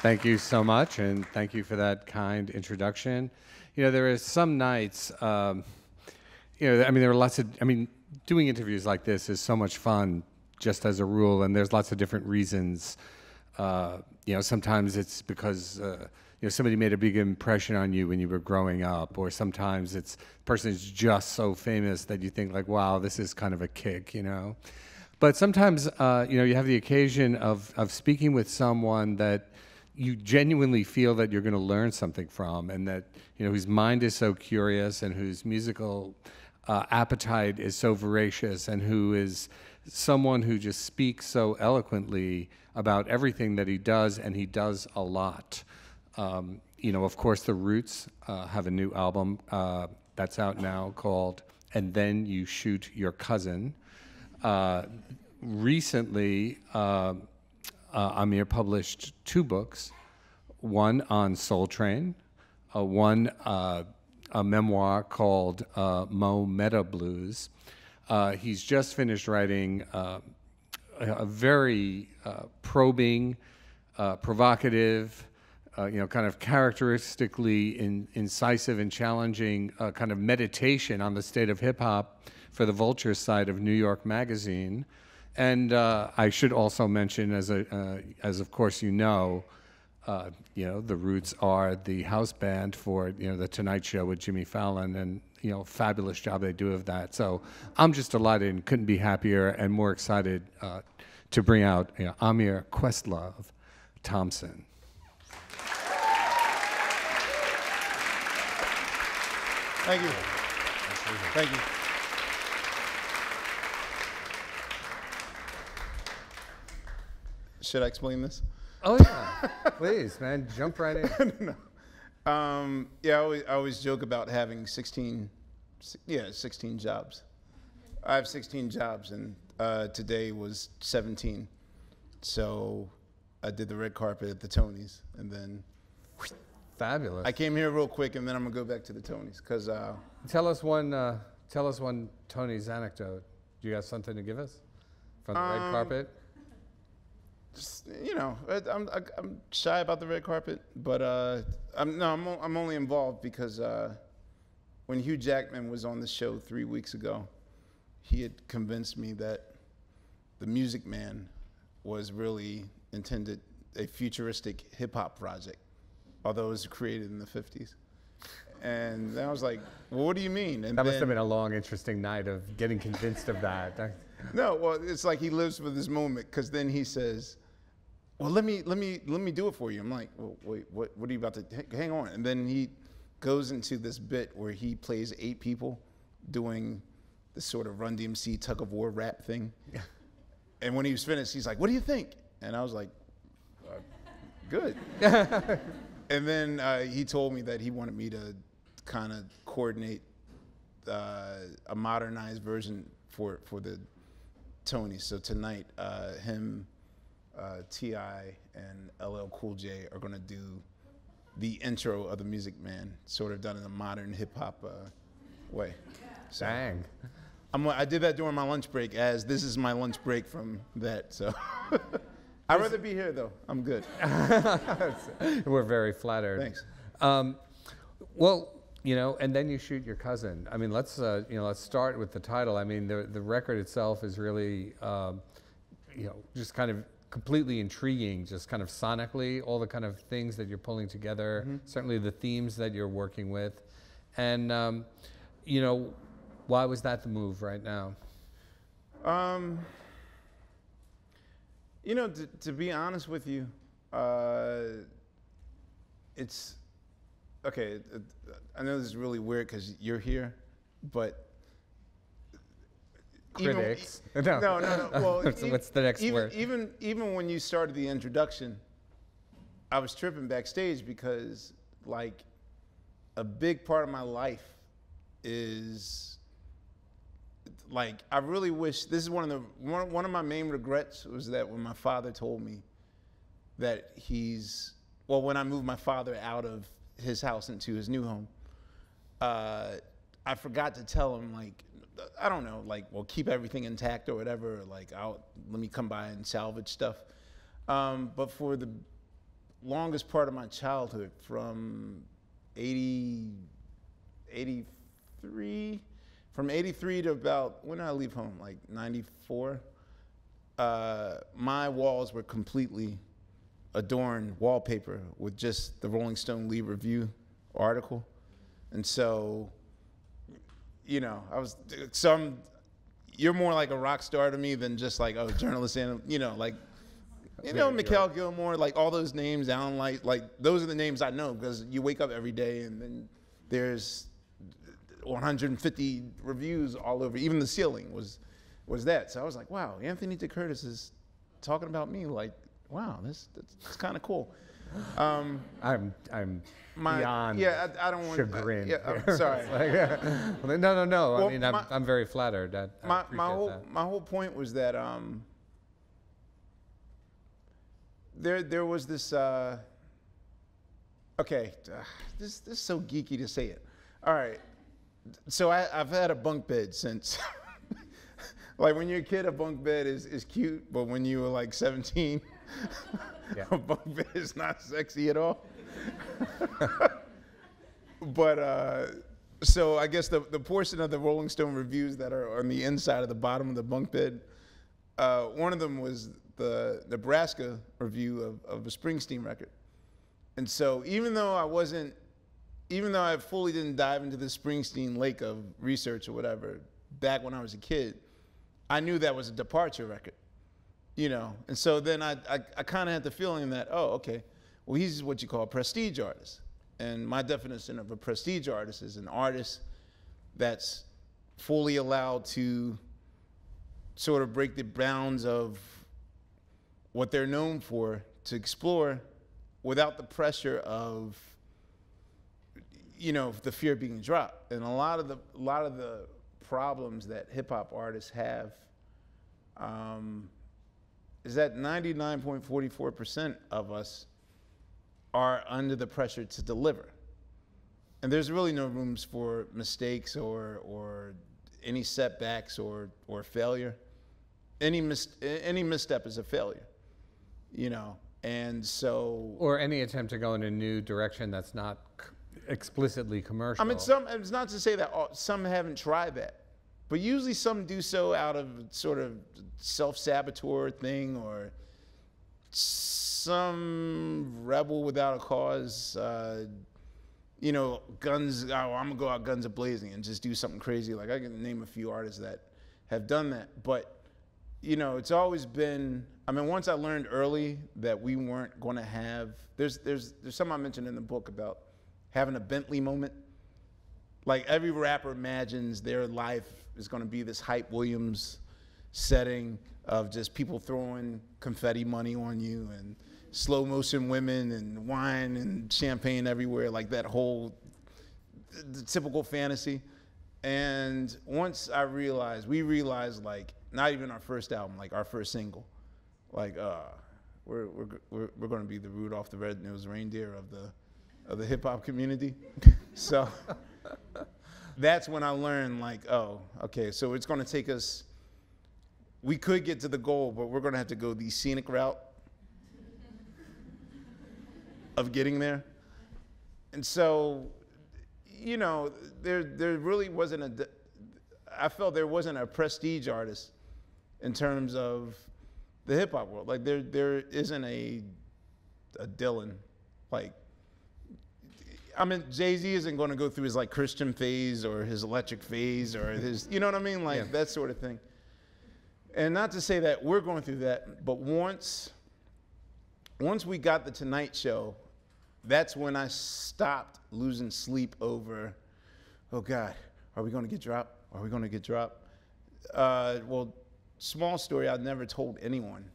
Thank you so much, and thank you for that kind introduction. You know, there are some nights, I mean, there are lots of, doing interviews like this is so much fun, just as a rule, and there's lots of different reasons. Sometimes it's because, somebody made a big impression on you when you were growing up, or sometimes it's the person is just so famous that you think like, wow, this is kind of a kick, you know? But sometimes, you have the occasion of speaking with someone that you genuinely feel that you're going to learn something from, and that, whose mind is so curious and whose musical appetite is so voracious, and who is someone who just speaks so eloquently about everything that he does, and he does a lot. Of course, the Roots have a new album that's out now called "And Then You Shoot Your Cousin." Recently, Ahmir published 2 books, one on Soul Train, one a memoir called Mo Meta Blues. He's just finished writing a very probing, provocative, kind of characteristically incisive and challenging kind of meditation on the state of hip-hop for the Vulture side of New York Magazine. And I should also mention, as of course the Roots are the house band for the Tonight Show with Jimmy Fallon, and fabulous job they do of that. So I'm just delighted and couldn't be happier and more excited to bring out Ahmir Questlove Thompson. Thank you. Thank you. Should I explain this? Oh yeah, please, man, jump right in. No. I always joke about having 16 jobs. I have 16 jobs, and today was 17. So I did the red carpet at the Tonys, and then fabulous. I came here real quick, and then I'm gonna go back to the Tonys because. Tell us one Tony's anecdote. Do you have something to give us from the red carpet? Just, I'm shy about the red carpet, but I'm only involved because when Hugh Jackman was on the show 3 weeks ago, he had convinced me that The Music Man was really intended a futuristic hip hop project, although it was created in the 50s. And then I was like, well, what do you mean? And that must have been a long, interesting night of getting convinced of that. No, well, it's like he lives for this moment, because then he says, well, let me do it for you. I'm like, well, wait, what are you about to, hang on. And then he goes into this bit where he plays 8 people doing this sort of Run DMC tug of war rap thing. Yeah. And when he was finished, he's like, what do you think? And I was like, good. And then he told me that he wanted me to kind of coordinate a modernized version for the Tonys. So tonight, him, T.I., and LL Cool J are gonna do the intro of The Music Man, sort of done in a modern hip hop way. So, dang. I did that during my lunch break, as this is my lunch break from that. So I'd rather be here though. I'm good. We're very flattered. Thanks. Well, and then you shoot your cousin. I mean, let's start with the title. I mean, the record itself is really, just kind of completely intriguing, just kind of sonically, all the kind of things that you're pulling together, certainly the themes that you're working with. And, why was that the move right now? To be honest with you, it's, okay, I know this is really weird because you're here, but critics. No. Well, what's the next word? Even when you started the introduction, I was tripping backstage because, like, a big part of my life is, like, I really wish, this is one of my main regrets was that when my father told me that when I moved my father out of his house into his new home, I forgot to tell him, like, I don't know, like, well, keep everything intact or whatever, or like, let me come by and salvage stuff. But for the longest part of my childhood, from 83 to about, when did I leave home? Like 94. My walls were completely adorned wallpaper with just the Rolling Stone Lead Review article. And so, you know, you're more like a rock star to me than just like a journalist, and, you know, like, you know, Mikhail Gilmore, like all those names, Alan Light, like those are the names I know, because you wake up every day and then there's 150 reviews all over. Even the ceiling was that. So I was like, wow, Anthony DeCurtis is talking about me. Like, wow, that's kind of cool. I'm beyond I don't want chagrin. I'm sorry. No. Well, I mean, I'm very flattered. My whole point was that there was this. This is so geeky to say it. All right, so I've had a bunk bed since. Like when you're a kid, a bunk bed is cute, but when you were like 17, a bunk bed is not sexy at all. But so I guess the portion of the Rolling Stone reviews that are on the inside of the bottom of the bunk bed, one of them was the Nebraska review of a Springsteen record. And so even though I fully didn't dive into the Springsteen lake of research or whatever back when I was a kid, I knew that was a departure record, you know. And so then I kind of had the feeling that, oh, okay, well, he's what you call a prestige artist. And my definition of a prestige artist is an artist that's fully allowed to sort of break the bounds of what they're known for, to explore without the pressure of, you know, the fear of being dropped. And a lot of the problems that hip hop artists have is that 99.44% of us are under the pressure to deliver. And there's really no rooms for mistakes or any setbacks or failure. Any misstep is a failure, you know. And so, or any attempt to go in a new direction that's not explicitly commercial. I mean, it's not to say that some haven't tried that, but usually some do so out of sort of self-saboteur thing, or some rebel without a cause, you know, guns, oh, I'm gonna go out guns a-blazing and just do something crazy. Like, I can name a few artists that have done that, but, you know, it's always been, I mean, once I learned early that we weren't gonna have, there's something I mentioned in the book about having a Bentley moment. Like, every rapper imagines their life is gonna be this Hype Williams setting of just people throwing confetti money on you and slow motion women and wine and champagne everywhere, like that whole typical fantasy. And once we realized, like, not even our first album, like our first single, like, we're gonna be the Rudolph the Red-Nosed Reindeer of the hip hop community. So that's when I learned, like, oh, okay, so it's gonna take us, we could get to the goal, but we're gonna have to go the scenic route of getting there. And so, you know, there really wasn't I felt there wasn't a prestige artist in terms of the hip hop world. Like, there isn't a Dylan. Like, I mean, Jay-Z isn't going to go through his, like, Christian phase or his electric phase or his, you know what I mean? Like, that sort of thing. And not to say that we're going through that, but once we got the Tonight Show, that's when I stopped losing sleep over, oh God, are we going to get dropped? Are we going to get dropped? Well, small story, I've never told anyone.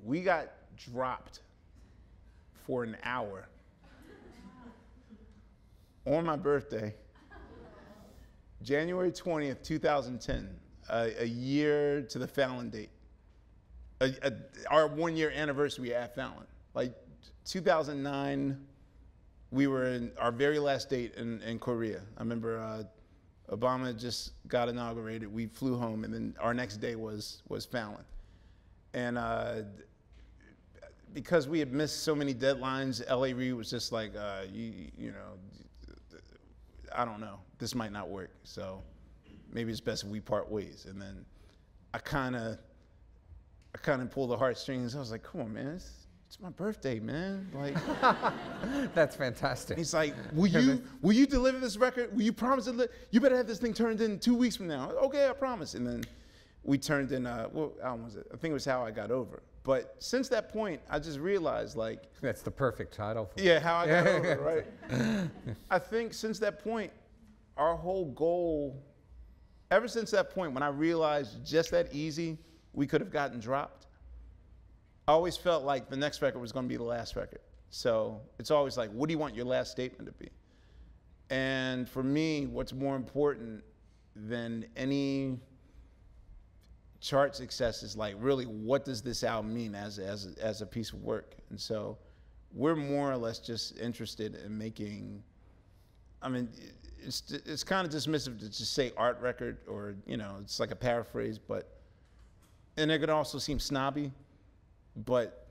We got dropped for an hour on my birthday, January 20th, 2010, a year to the Fallon date. Our 1 year anniversary at Fallon. Like, 2009, we were in our very last date in Korea. I remember Obama just got inaugurated. We flew home, and then our next day was Fallon. And because we had missed so many deadlines, L.A. Reid was just like, you know, I don't know, this might not work. So maybe it's best if we part ways. And then I kind of pulled the heartstrings. I was like, come on, man, it's my birthday, man. Like, that's fantastic. He's like, will you deliver this record? Will you promise to you better have this thing turned in 2 weeks from now. Okay, I promise. And then we turned in, what album was it? I think it was How I Got Over. But since that point, I just realized, like, that's the perfect title for yeah, How I Got Over, right? I think since that point, our whole goal, ever since that point, when I realized just that easy we could have gotten dropped, I always felt like the next record was going to be the last record. So it's always like, what do you want your last statement to be? And for me, what's more important than any chart success is like, really, what does this album mean as a piece of work? And so we're more or less just interested in making, I mean, it's kind of dismissive to just say art record, or, you know, it's like a paraphrase, but, and it could also seem snobby, but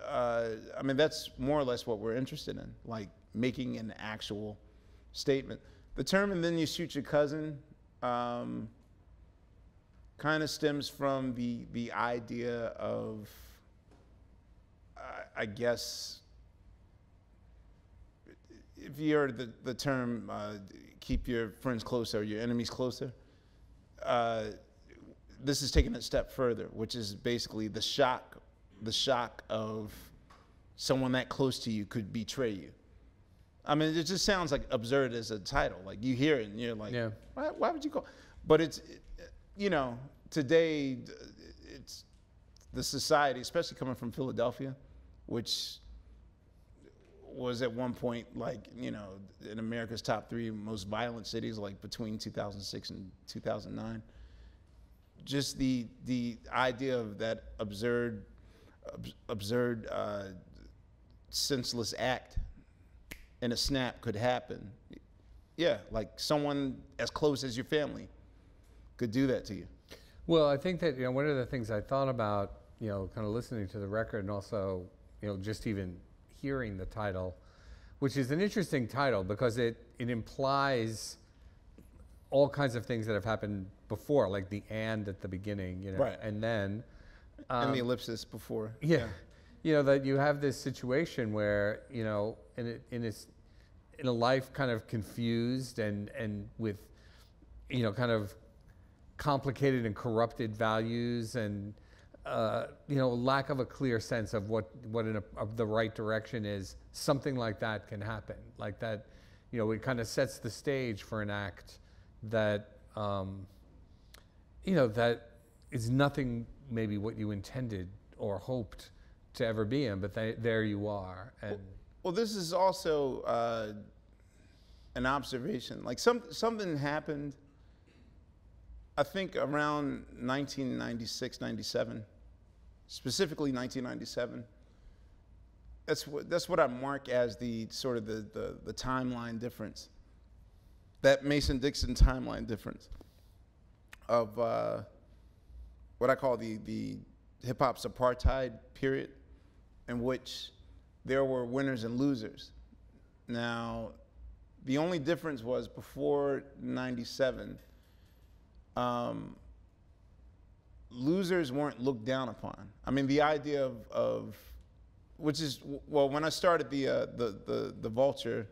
I mean, that's more or less what we're interested in, like making an actual statement. The term "and then you shoot your cousin" kind of stems from the idea of, I guess, if you heard the term keep your friends closer or your enemies closer, this is taking it a step further, which is basically the shock of someone that close to you could betray you. I mean, it just sounds like absurd as a title. Like, you hear it and you're like, yeah, why would you call? But it's, you know, today, it's the society, especially coming from Philadelphia, which was at one point, like, you know, in America's top 3 most violent cities, like between 2006 and 2009. Just the idea of that absurd, senseless act in a snap could happen. Yeah, like someone as close as your family could do that to you. Well, I think that, you know, one of the things I thought about, you know, kind of listening to the record, and also, you know, just even hearing the title, which is an interesting title because it implies all kinds of things that have happened before, like the "and" at the beginning, you know, right, and then and the ellipsis before. Yeah, you know, that you have this situation where, you know, in a life kind of confused and with, you know, kind of complicated and corrupted values, and you know, lack of a clear sense of what of the right direction is. Something like that can happen, like that, you know, it kind of sets the stage for an act that, you know, that is nothing maybe what you intended or hoped to ever be in, but there you are. And well, this is also an observation. Like something happened, I think around 1996, 97, specifically 1997. That's what I mark as the sort of the timeline difference, that Mason-Dixon timeline difference of what I call the hip hop's apartheid period, in which there were winners and losers. Now, the only difference was before 97, losers weren't looked down upon. I mean, the idea of which is, well, when I started the Vulture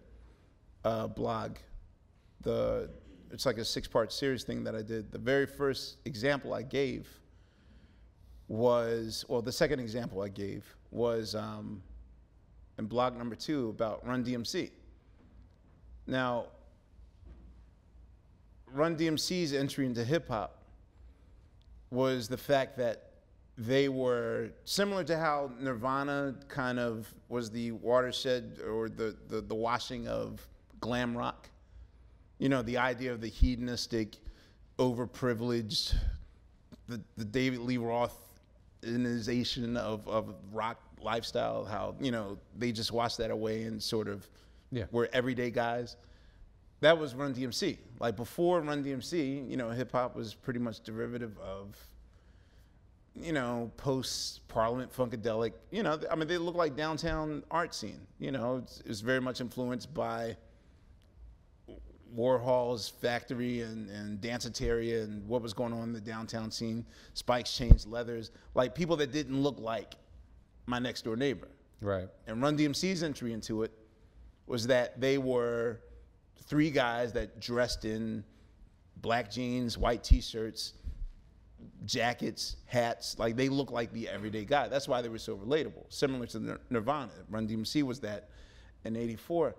blog, it's like a 6-part series thing that I did. The very first example I gave was, well, the second example I gave was in blog number 2 about Run DMC. Now, Run DMC's entry into hip hop was the fact that they were similar to how Nirvana kind of was the watershed or the washing of glam rock. You know, the idea of the hedonistic, overprivileged, the David Lee Roth-inization of rock lifestyle, how, you know, they just washed that away and sort of were everyday guys. That was Run DMC. Like, before Run DMC, you know, hip hop was pretty much derivative of you know, post-Parliament Funkadelic, you know, I mean, they look like downtown art scene. You know, it's very much influenced by Warhol's factory and Danceteria and what was going on in the downtown scene. Spikes, chains, leathers, like people that didn't look like my next door neighbor. Right. And Run DMC's entry into it was that they were 3 guys that dressed in black jeans, white t-shirts, jackets, hats, like they look like the everyday guy. That's why they were so relatable. Similar to Nirvana. Run DMC was that in '84.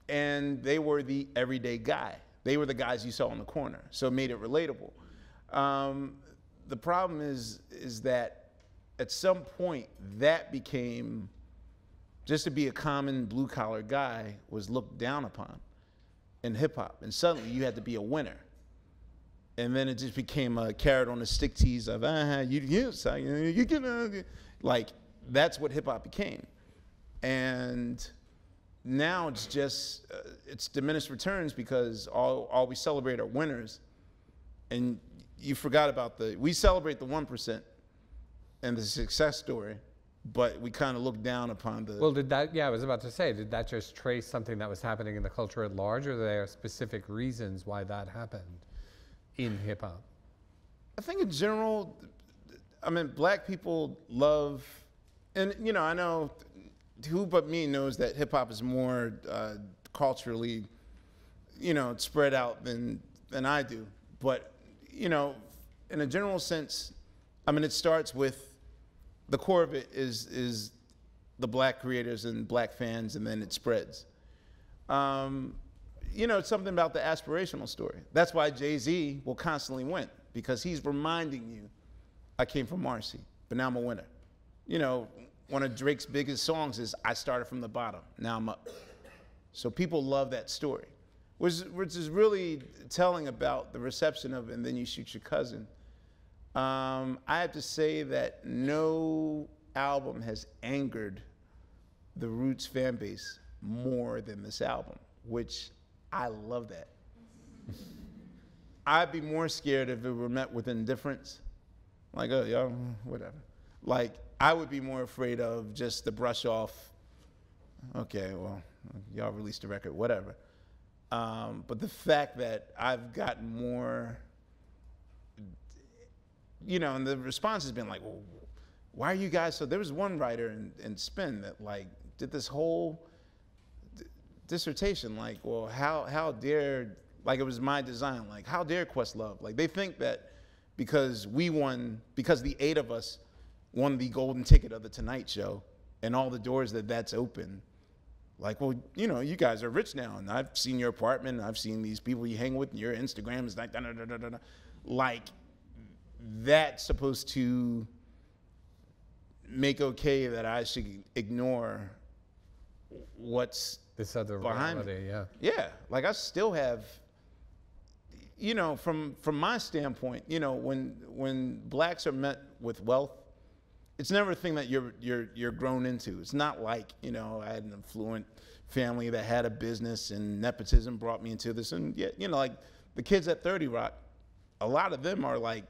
And they were the everyday guy. They were the guys you saw on the corner. So it made it relatable. The problem is that at some point that became, just to be a common blue collar guy was looked down upon in hip hop. And suddenly you had to be a winner. And then it just became a carrot on the stick tease of, you can, like, that's what hip hop became. And now it's just, it's diminished returns because all we celebrate are winners. And you forgot about we celebrate the 1% and the success story, but we kind of look down upon the. Well, I was about to say, did that just trace something that was happening in the culture at large, or are there specific reasons why that happened in hip hop? I think in general, I mean, black people love, and you know, I know who but me knows that hip hop is more culturally, you know, spread out than I do. But, you know, in a general sense, I mean, it starts with, the core of it is the black creators and black fans, and then it spreads. You know, it's something about the aspirational story. That's why Jay-Z will constantly win, because he's reminding you, I came from Marcy, but now I'm a winner. You know, one of Drake's biggest songs is, I started from the bottom, now I'm up. So people love that story, which is really telling about the reception of And Then You Shoot Your Cousin. I have to say that no album has angered the Roots fan base more than this album, which I love that. I'd be more scared if it were met with indifference. Like, oh, y'all, whatever. Like, I would be more afraid of just the brush off, okay, well, y'all released a record, whatever. But the fact that I've gotten more, you know, and the response has been like, well, why are you guys so, there was one writer in Spin that like did this whole dissertation, like, well, how dare, like it was my design, like how dare Questlove? Like they think that because the 8 of us won the golden ticket of the Tonight Show and all the doors that's open, like, well, you know, you guys are rich now, and I've seen your apartment, and I've seen these people you hang with, and your Instagram is like, da-da-da-da-da-da. Like, that's supposed to make okay that I should ignore what's this other behind reality, me. yeah. Yeah, like I still have, you know, from my standpoint, you know, when blacks are met with wealth, it's never a thing that you're grown into. It's not like, you know, I had an affluent family that had a business and nepotism brought me into this. And yet, you know, like the kids at 30 Rock, a lot of them are like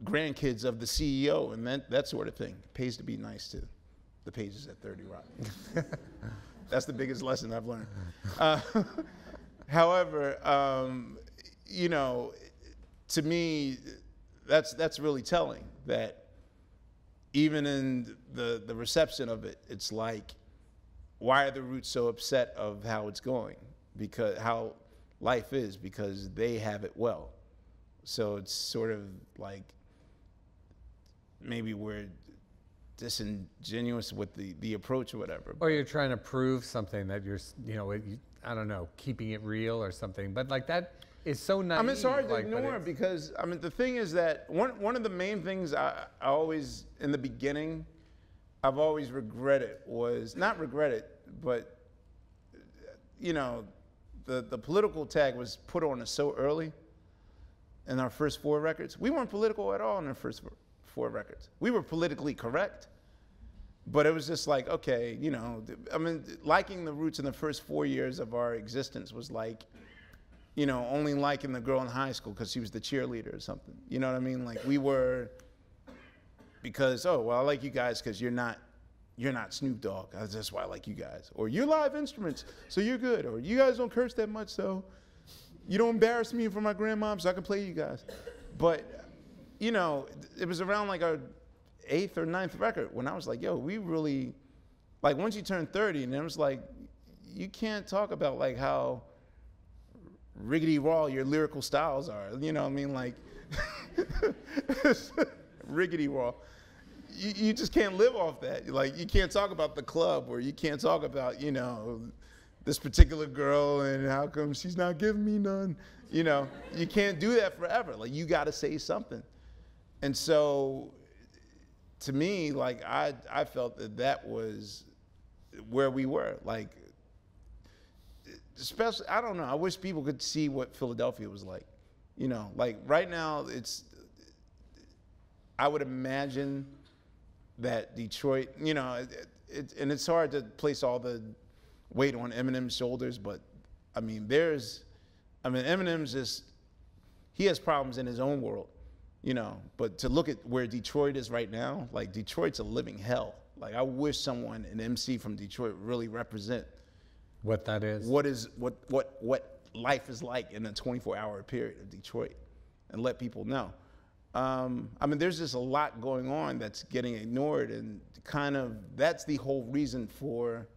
grandkids of the CEO and that sort of thing. It pays to be nice to the pages at 30 Rock. That's the biggest lesson I've learned. However, you know, to me, that's really telling that even in the reception of it, it's like, why are the Roots so upset of how it's going? Because how life is, because they have it well. So it's sort of like maybe we're disingenuous with the approach or whatever. Or you're trying to prove something that you're, you know, I don't know, keeping it real or something. But like that is so naive. I mean, it's hard to ignore because, I mean, the thing is that one of the main things I always, in the beginning, I've always regretted was, not regretted, but, you know, the political tag was put on us so early in our first 4 records. We weren't political at all in our first 4 records. We were politically correct, but it was just like, okay, you know, I mean, liking the Roots in the first 4 years of our existence was like, you know, only liking the girl in high school because she was the cheerleader or something. You know what I mean? Like we were because, oh, well, I like you guys because you're not Snoop Dogg. That's why I like you guys. Or you're live instruments, so you're good. Or you guys don't curse that much, so you don't embarrass me in front of my grandmom, so I can play you guys. But, you know, it was around like our 8th or 9th record when I was like, yo, we really, like once you turn 30, and it was like, you can't talk about like how riggedy raw your lyrical styles are. You know what I mean? Like, riggedy raw. You just can't live off that. Like, you can't talk about the club, or you can't talk about, you know, this particular girl and how come she's not giving me none. You know, you can't do that forever. Like, you got to say something. And so, to me, like, I felt that was where we were. Like, especially, I don't know, I wish people could see what Philadelphia was like. You know, like right now, I would imagine that Detroit, you know, and it's hard to place all the weight on Eminem's shoulders, but I mean, Eminem's just, he has problems in his own world, you know, but to look at where Detroit is right now, like Detroit's a living hell. Like, I wish someone, an MC from Detroit, really represent what that is. What life is like in a 24-hour period of Detroit, and let people know. I mean, there's just a lot going on that's getting ignored, and kind of that's the whole reason for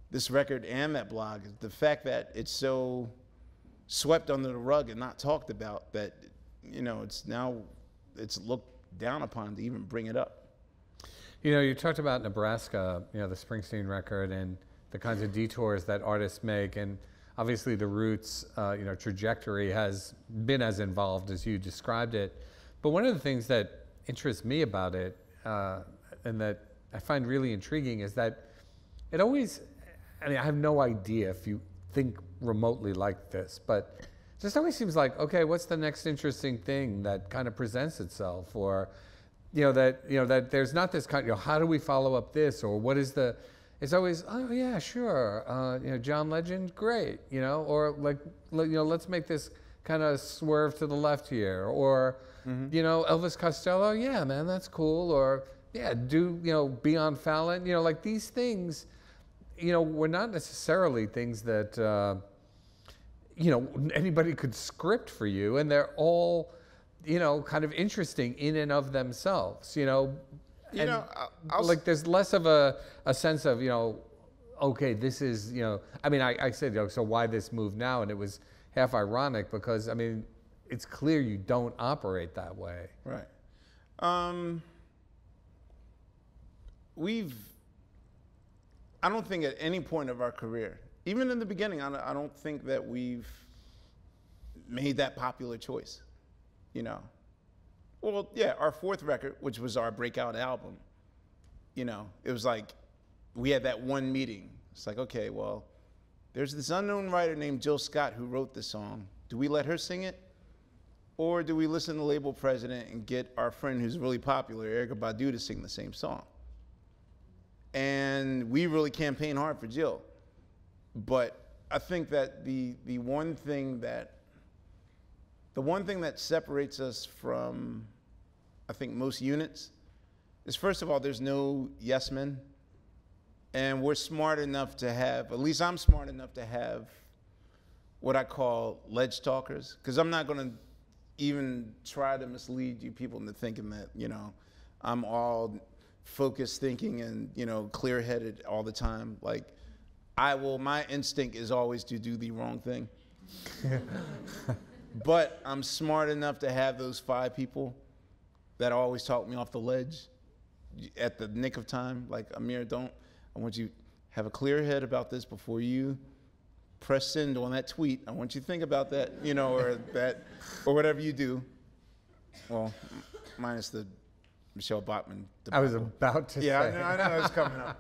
this record and that blog, is the fact that it's so swept under the rug and not talked about that, you know, it's looked down upon to even bring it up. You know, you talked about Nebraska, you know, the Springsteen record and the kinds of detours that artists make, and obviously the Roots, you know, trajectory has been as involved as you described it. But one of the things that interests me about it, and that I find really intriguing, is that it always, I mean, I have no idea if you think remotely like this, but it just always seems like, okay, what's the next interesting thing that kind of presents itself? Or, that there's not this kind, how do we follow up this? Or what is the, it's always, oh yeah, sure, John Legend, great, or like, let's make this kind of swerve to the left here, or, Elvis Costello, yeah, man, that's cool, or yeah, be on Fallon, like these things, were not necessarily things that, anybody could script for you, and they're all, kind of interesting in and of themselves, like there's less of a sense of, okay, this is, I mean, I said, so why this move now? And it was half ironic because, I mean, it's clear you don't operate that way. Right. I don't think at any point of our career, even in the beginning, I don't think that we've made that popular choice, Well, yeah, our fourth record, which was our breakout album, it was like we had that one meeting. It's like, okay, well, there's this unknown writer named Jill Scott who wrote this song. Do we let her sing it? Or do we listen to the label president and get our friend who's really popular, Erykah Badu, to sing the same song? And we really campaigned hard for Jill. But I think that the one thing that separates us from, I think, most units is, first of all, there's no yes men. And we're smart enough to have, at least I'm smart enough to have what I call ledge talkers, because I'm not going to even try to mislead you people into thinking that, I'm all focused thinking and, clear-headed all the time. Like, my instinct is always to do the wrong thing. But I'm smart enough to have those 5 people that always talk me off the ledge at the nick of time. Like, Ahmir, I want you to have a clear head about this before you press send on that tweet. I want you to think about that, or whatever you do. Well, minus the Michelle Bachman debacle. I was about to say. Yeah, I know it's coming up.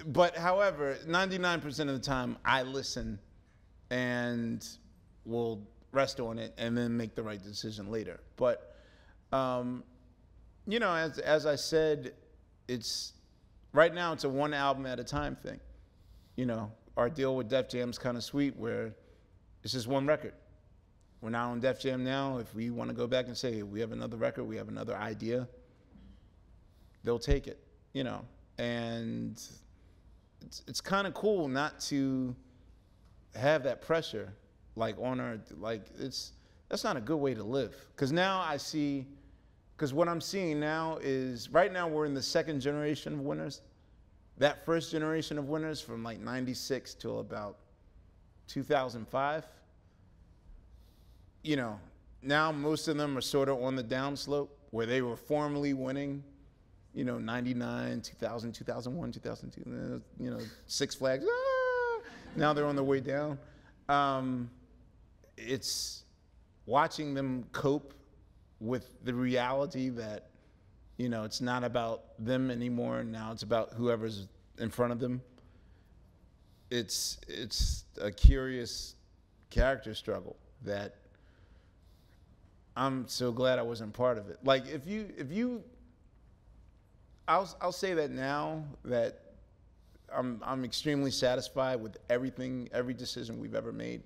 But however, 99% of the time I listen and will rest on it and then make the right decision later. But, as I said, right now it's a one album at a time thing. Our deal with Def Jam's kind of sweet, where it's just one record. We're not on Def Jam now. If we want to go back and say, hey, we have another record, we have another idea, they'll take it, you know. And it's kind of cool not to have that pressure, like on our, like that's not a good way to live. Because now I see, because what I'm seeing now is, right now we're in the second generation of winners. That first generation of winners from like 96 till about 2005, you know, now most of them are sort of on the downslope where they were formerly winning, you know, 99, 2000, 2001, 2002, you know, Six Flags, now they're on their way down. It's watching them cope with the reality that, you know, it's not about them anymore. Now it's about whoever's in front of them. It's a curious character struggle that I'm so glad I wasn't part of it. Like I'll say that now that I'm extremely satisfied with everything, every decision we've ever made.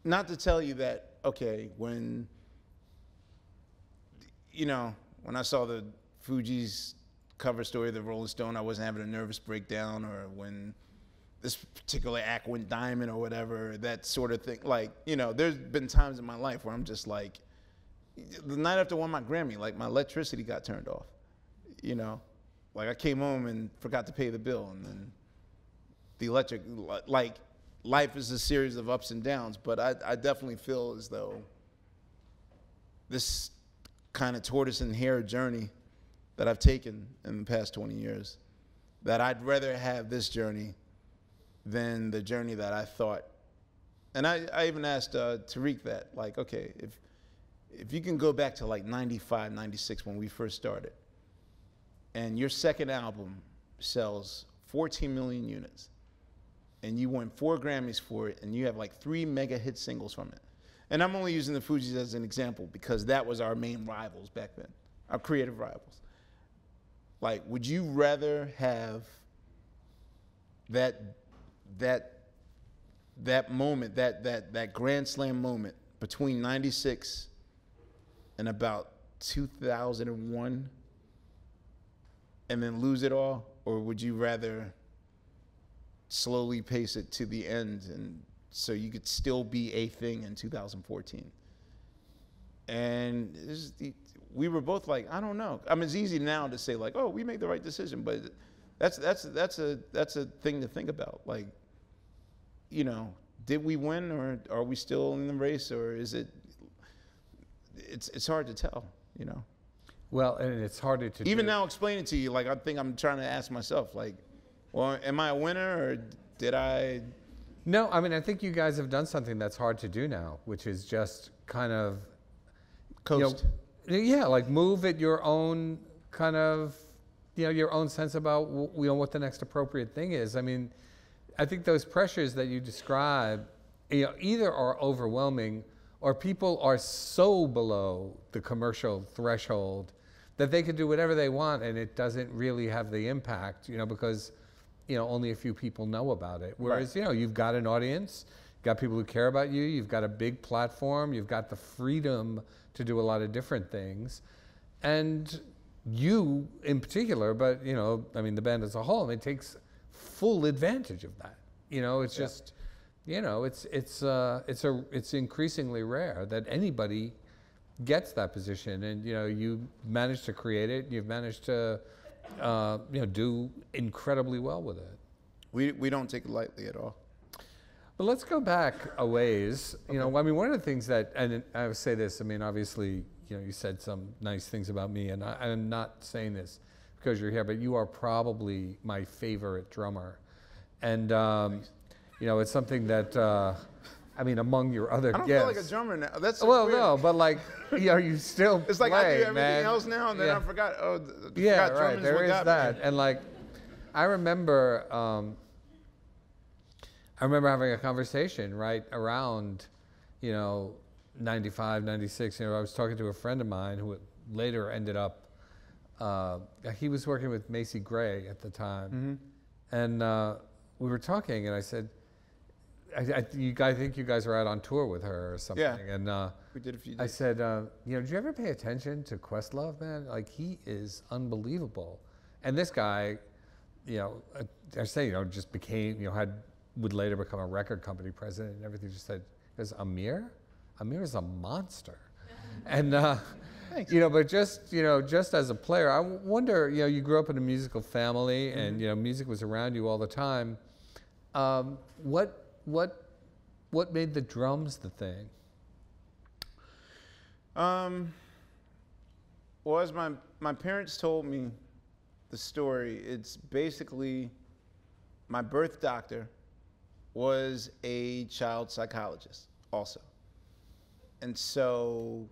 Not to tell you that, okay, when, you know, when I saw the Fuji's cover story of the Rolling Stone, I wasn't having a nervous breakdown, or when this particular act went diamond or whatever, that sort of thing. Like, you know, there's been times in my life where I'm just like, the night after I won my Grammy, like my electricity got turned off, you know? Like I came home and forgot to pay the bill, and then the electric, like life is a series of ups and downs, but I definitely feel as though this kind of tortoise and hare journey that I've taken in the past 20 years, that I'd rather have this journey than the journey that I thought. And I even asked Tariq that, like, okay, if you can go back to like 95, 96 when we first started, and your second album sells 14 million units, and you won 4 Grammys for it, and you have like 3 mega hit singles from it. And I'm only using the Fugees as an example because that was our main rivals back then, our creative rivals. Like, would you rather have that moment, that Grand Slam moment between 96 and about 2001, and then lose it all? Or would you rather slowly pace it to the end, and so you could still be a thing in 2014? And we were both like, I don't know. I mean, it's easy now to say like, oh, we made the right decision, but that's a thing to think about. Like, you know, did we win, or are we still in the race, or is it? It's hard to tell, you know. Well, and it's harder to even now explaining to you. Like, I think I'm trying to ask myself, like, well, am I a winner, or did I? No, I mean, I think you guys have done something that's hard to do now, which is just kind of coast. You know, yeah, like move at your own kind of, you know, your own sense about, you know, what the next appropriate thing is. I mean, I think those pressures that you describe, you know, either are overwhelming, or people are so below the commercial threshold that they could do whatever they want and it doesn't really have the impact, you know, because, you know, only a few people know about it. Whereas, right, you know, you've got an audience, you've got people who care about you, you've got a big platform, you've got the freedom to do a lot of different things. And you in particular, but, you know, I mean, the band as a whole, I mean, it takes full advantage of that. You know, it's just, you know, it's increasingly rare that anybody gets that position, and you know, you managed to create it. You've managed to, you know, do incredibly well with it. We don't take it lightly at all. But let's go back a ways. You know, I mean, one of the things that, and I would say this. I mean, obviously, you know, you said some nice things about me, and I'm not saying this because you're here, but you are probably my favorite drummer, and you know, it's something that. I mean, among your other guests. I don't feel like a drummer now. That's so well, weird. No, but like, you know, you still it's like play, I do everything man. else now, and then I forgot. Oh, yeah, forgot right. There is that, and like, I remember having a conversation right around, you know, 95, 96. You know, I was talking to a friend of mine who later ended up. He was working with Macy Gray at the time, and we were talking, and I said. I think you guys were out on tour with her or something. Yeah. And We did a few days. I said, did you ever pay attention to Questlove, man? Like, he is unbelievable. And this guy, I say, just became, would later become a record company president and everything. Just said, "Is Ahmir is a monster." And but just as a player, I wonder, you grew up in a musical family, and music was around you all the time. What made the drums the thing? Well, as my parents told me the story, it's basically my birth doctor was a child psychologist also. And so,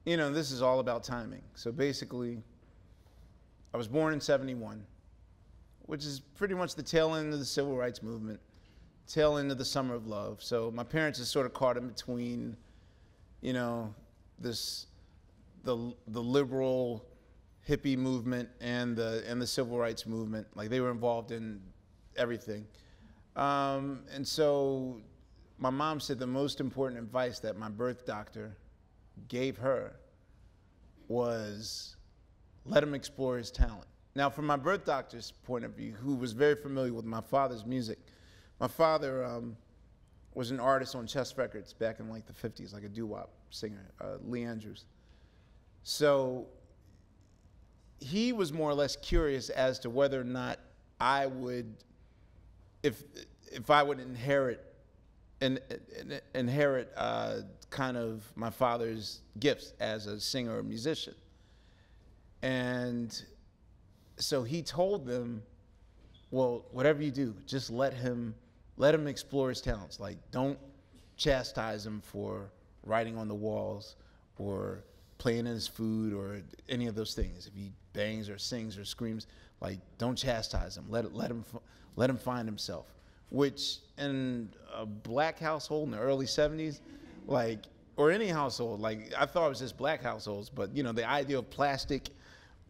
this is all about timing. So basically, I was born in '71, which is pretty much the tail end of the civil rights movement, tail end of the Summer of Love. So my parents are sort of caught in between, the liberal hippie movement and the civil rights movement. Like, they were involved in everything. And so my mom said the most important advice that my birth doctor gave her was let him explore his talent. Now, from my birth doctor's point of view, who was very familiar with my father's music, my father was an artist on Chess Records back in like the 50s, like a doo-wop singer, Lee Andrews. So he was more or less curious as to whether or not I would, if I would inherit kind of my father's gifts as a singer or musician. And so he told them, well, whatever you do, just let him explore his talents. Like, don't chastise him for writing on the walls or playing in his food or any of those things. If he bangs or sings or screams, like, don't chastise him. Let him find himself. Which in a black household in the early '70s, like, or any household, like, I thought it was just black households, but the idea of plastic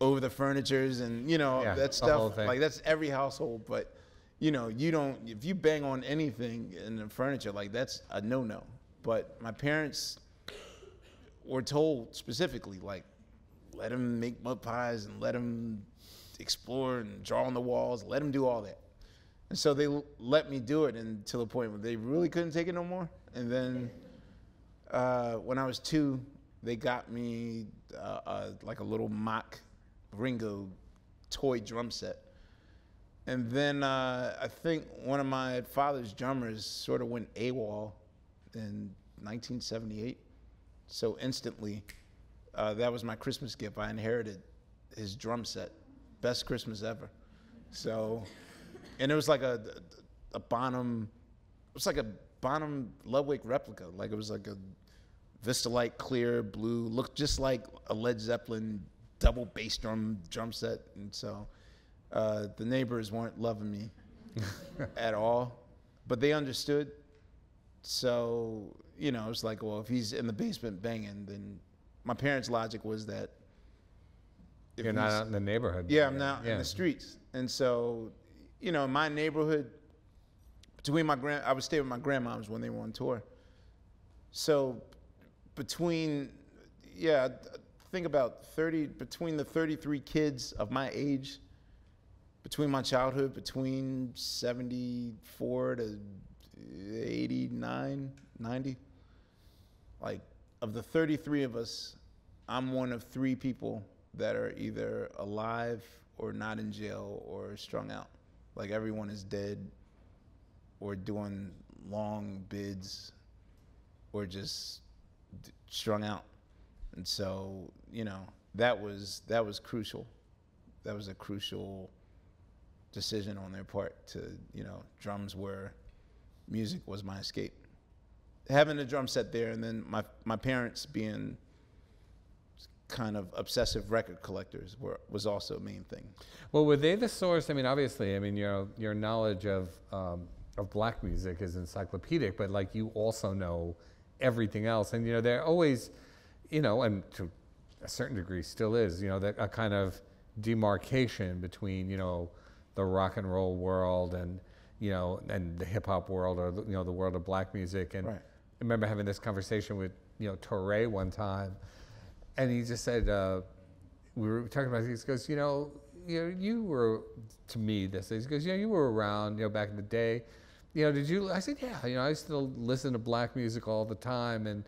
over the furnitures and that stuff, like, that's every household. But you don't, if you bang on anything in the furniture, like, that's a no-no. But my parents were told specifically, like, let him make mud pies and let him explore and draw on the walls, let him do all that. And so they let me do it until the point where they really couldn't take it no more. And then when I was 2, they got me like a little mock Ringo toy drum set. And then I think one of my father's drummers sort of went AWOL in 1978. So instantly, that was my Christmas gift. I inherited his drum set. Best Christmas ever. So, and it was like a Bonham, it was like a Bonham Ludwig replica. Like, it was like a Vistalite clear blue, looked just like a Led Zeppelin double bass drum set. And so the neighbors weren't loving me at all, but they understood. So, it was like, well, if he's in the basement banging, then my parents' logic was that if you're not out in the neighborhood. Yeah, I'm not in the streets. And so, my neighborhood, I would stay with my grandmoms when they were on tour. So think about between the 33 kids of my age, between my childhood, between 74 to 89, 90, like, of the 33 of us, I'm one of 3 people that are either alive or not in jail or strung out. Like, everyone is dead or doing long bids or just strung out. And so, that was crucial. That was a crucial decision on their part to, drums were, music was my escape. Having a drum set there, and then my parents being kind of obsessive record collectors was also a main thing. Well, were they the source? I mean, obviously, your knowledge of black music is encyclopedic, but like, you also know everything else, and they're always, and to a certain degree still is, a kind of demarcation between the rock and roll world and you know, and the hip hop world, or you know, the world of black music. And I remember having this conversation with, you know, Torre one time, and he just said, we were talking about, he goes, you know, you were, to me, this, he goes, you know, you were around, you know, back in the day. You know, did you? I said, yeah. You know, I still listen to black music all the time, and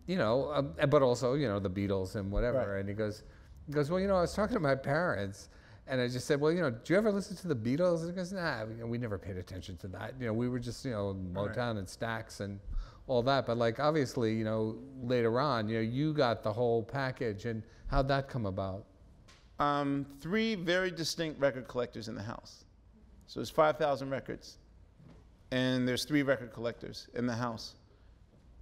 you know, but also, you know, the Beatles and whatever. And he goes, well, you know, I was talking to my parents, and I just said, well, you know, do you ever listen to the Beatles? And he goes, nah, we never paid attention to that. You know, we were just, you know, Motown and Stax and all that. But like, obviously, you know, later on, you know, you got the whole package. And how'd that come about? 3 very distinct record collectors in the house. So there's 5,000 records, and there's 3 record collectors in the house.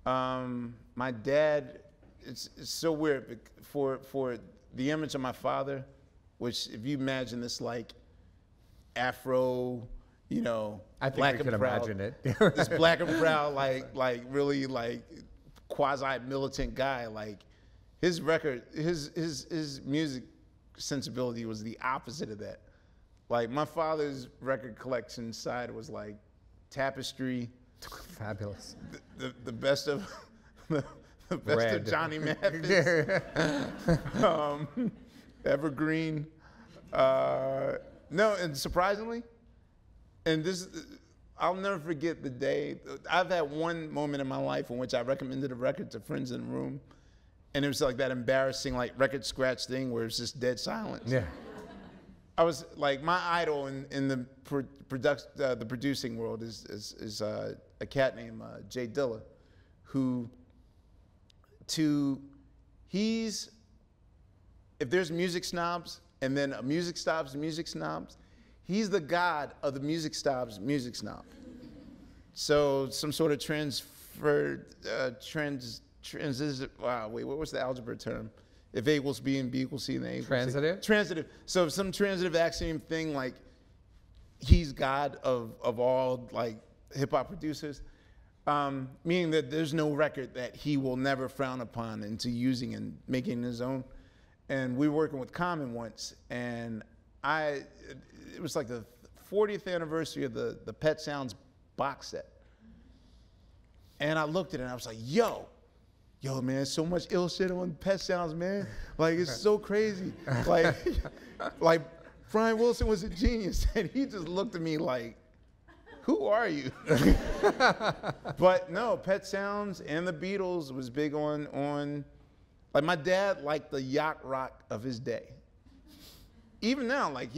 My dad, it's so weird for the image of my father, which if you imagine this like Afro, you know, I think I can imagine it. This black and proud, like really like quasi-militant guy, like his record, his music sensibility was the opposite of that. Like my father's record collection side was like Tapestry, fabulous, the best of the best of Johnny Mathis, Evergreen. No, and surprisingly, and this, I'll never forget the day. I've had one moment in my life in which I recommended a record to friends in the room, and it was like that embarrassing like record scratch thing where it's just dead silence. Yeah. I was like, my idol in the producing world is a cat named Jay Dilla, who if there's music snobs and then a music snobs, he's the god of the music snobs, music snob. So some sort of wow, wait, what was the algebra term? If A equals B and B equals C, then A equals Transitive? C. Transitive. So some transitive axiom thing, like he's God of all like hip hop producers, meaning that there's no record that he will never frown upon into using and making his own. And we were working with Common once, and it was like the 40th anniversary of the Pet Sounds box set. And I looked at it and I was like, yo, man, so much ill shit on Pet Sounds, man. Like, it's so crazy. Like Brian Wilson was a genius, and he just looked at me like, who are you? But no, Pet Sounds and the Beatles was big on, like my dad liked the yacht rock of his day. Even now, like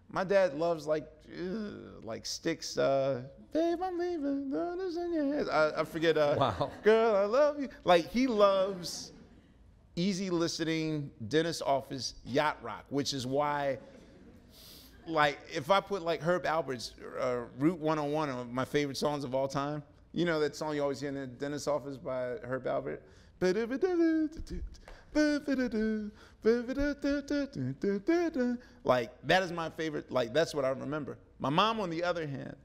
my dad loves like Styx, babe, I'm leaving, daughters in your hands. I forget, wow. Girl, I love you. Like he loves easy listening, dentist office, yacht rock, which is why, like if I put like Herb Alpert's Route 101 on my favorite songs of all time, you know that song you always hear in the dentist office by Herb Alpert? Like that is my favorite, like that's what I remember. My mom, on the other hand,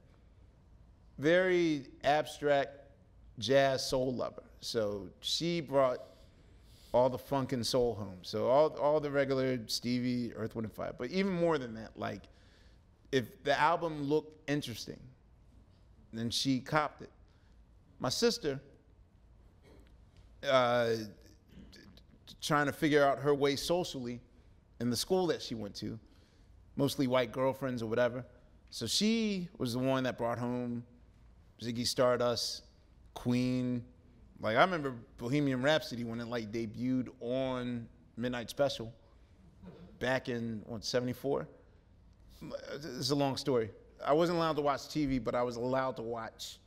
very abstract jazz soul lover. So she brought all the funk and soul home. So all the regular Stevie, Earth, Wind & Fire. But even more than that, like if the album looked interesting, then she copped it. My sister, trying to figure out her way socially in the school that she went to, mostly white girlfriends or whatever. So she was the one that brought home Ziggy Stardust, Queen. Like I remember Bohemian Rhapsody when it like debuted on Midnight Special back in '74. It's a long story. I wasn't allowed to watch TV, but I was allowed to watch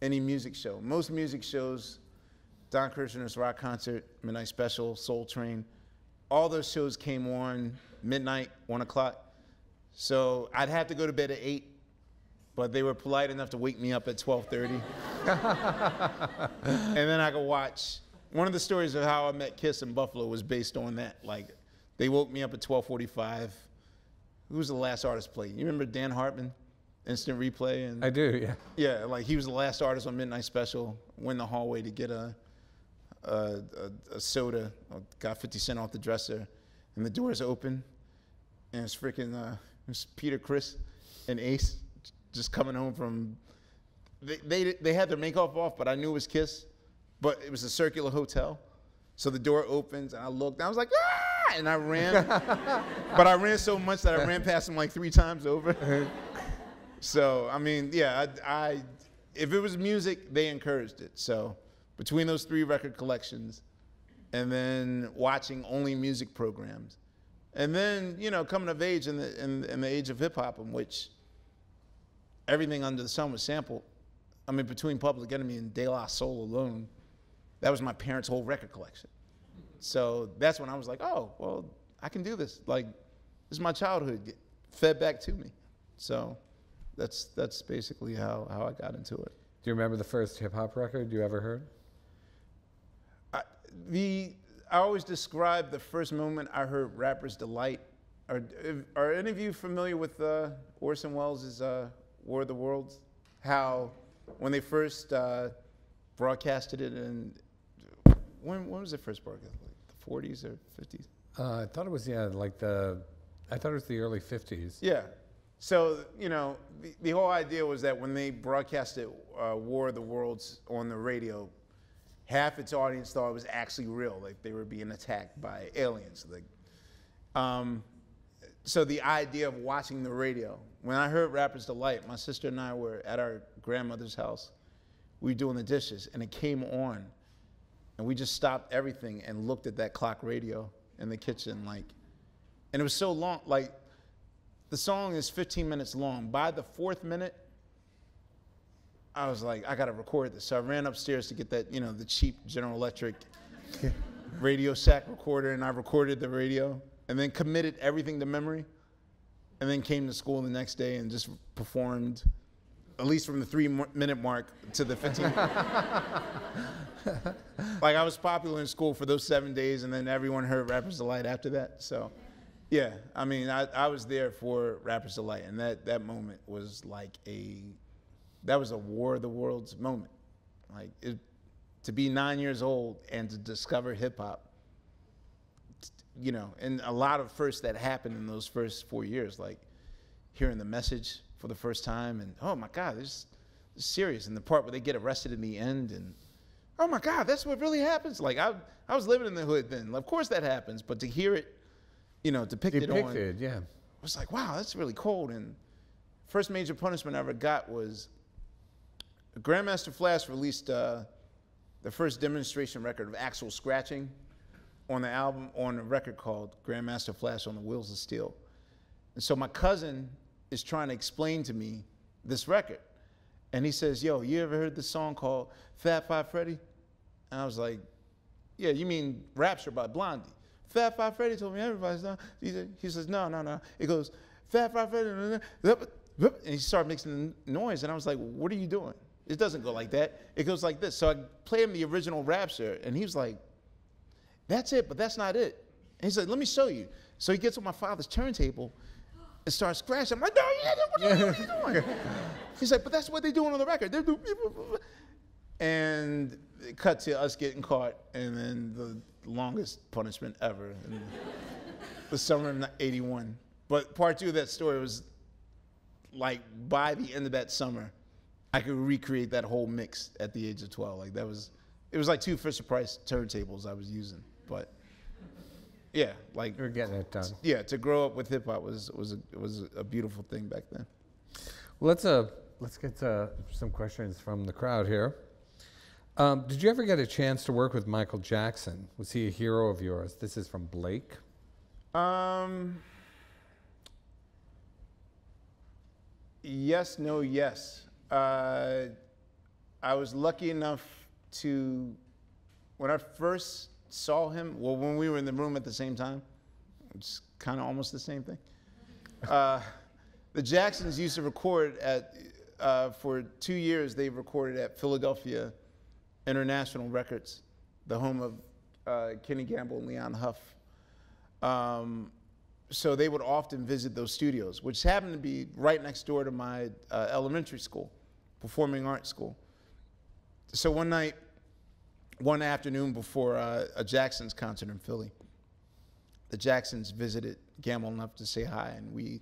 any music show. Most music shows, Don Kirshner's Rock Concert, Midnight Special, Soul Train, all those shows came on midnight, 1 o'clock. So I'd have to go to bed at 8, but they were polite enough to wake me up at 12:30. And then I could watch. One of the stories of how I met Kiss in Buffalo was based on that. Like, they woke me up at 12:45. Who was the last artist playing? You remember Dan Hartman, Instant Replay? And I do, yeah. Yeah, like he was the last artist on Midnight Special. Went in the hallway to get a soda. Got 50 cents off the dresser, and the doors open, and it's freaking it was Peter, Chris, and Ace just coming home from, they had their makeup off, but I knew it was Kiss, but it was a circular hotel. So the door opens and I looked and I was like, ah! And I ran, but I ran so much that I ran past them like 3 times over. So, I mean, yeah, if it was music, they encouraged it. So between those 3 record collections and then watching only music programs, and then, you know, coming of age in the age of hip hop, in which everything under the sun was sampled. I mean, between Public Enemy and De La Soul alone, that was my parents' whole record collection. So that's when I was like, oh, well, I can do this. Like, this is my childhood fed back to me. So that's basically how I got into it. Do you remember the first hip hop record you ever heard? I always describe the first moment I heard Rapper's Delight. Are any of you familiar with Orson Welles' War of the Worlds? How when they first broadcasted it, and when was it first broadcast? Like the 40s or 50s? I thought it was I thought it was the early 50s. Yeah. So, you know, the whole idea was that when they broadcasted War of the Worlds on the radio, half its audience thought it was actually real, like they were being attacked by aliens. Like, so the idea of watching the radio, when I heard Rapper's Delight, my sister and I were at our grandmother's house. We were doing the dishes, and it came on, and we just stopped everything and looked at that clock radio in the kitchen, like, and it was so long, like, the song is 15 minutes long. By the 4th minute, I was like, I gotta record this. So I ran upstairs to get that, you know, the cheap General Electric Radio Shack recorder, and I recorded the radio, and then committed everything to memory, and then came to school the next day and just performed, at least from the 3-minute mark to the 15. Like, I was popular in school for those 7 days, and then everyone heard Rapper's Delight after that. So, yeah, I mean, I was there for Rapper's Delight, and that moment was like that was a War of the Worlds moment. Like, to be 9 years old and to discover hip hop, you know, and a lot of firsts that happened in those first 4 years, like hearing The Message for the first time, and oh my God, this is serious. And the part where they get arrested in the end, and oh my God, that's what really happens. Like, I was living in the hood then. Of course that happens, but to hear it, you know, depicted, yeah. I was like, wow, that's really cold. And first major punishment I ever got was Grandmaster Flash released the first demonstration record of actual scratching on the album, on a record called Grandmaster Flash on the Wheels of Steel. And so my cousin is trying to explain to me this record. And he says, yo, you ever heard this song called Fat Five Freddy? And I was like, yeah, you mean Rapture by Blondie. Fat Five Freddy told me everybody's done. He says, no. It goes, Fat Five Freddy, and he started making the noise. And I was like, what are you doing? It doesn't go like that. It goes like this. So I played him the original Rapture, and he was like, that's it, but that's not it. And he's like, let me show you. So he gets on my father's turntable and starts scratching. I'm like, no, what are you doing? He's like, but that's what they're doing on the record. And it cut to us getting caught, and then the longest punishment ever in the summer of '81. But part 2 of that story was, like, by the end of that summer, I could recreate that whole mix at the age of 12. Like, it was like 2 Fisher-Price turntables I was using. But yeah, like, You're getting it done. Yeah, to grow up with hip hop was a beautiful thing back then. Well, let's get to some questions from the crowd here. Did you ever get a chance to work with Michael Jackson? Was he a hero of yours? This is from Blake. Yes, no, yes. I was lucky enough to, when I first saw him, well, when we were in the room at the same time, it's kind of almost the same thing. The Jacksons used to record for 2 years, they recorded at Philadelphia International Records, the home of Kenny Gamble and Leon Huff. So they would often visit those studios, which happened to be right next door to my elementary school, performing arts school. So one afternoon before a Jacksons concert in Philly, the Jacksons visited Gamble enough to say hi, and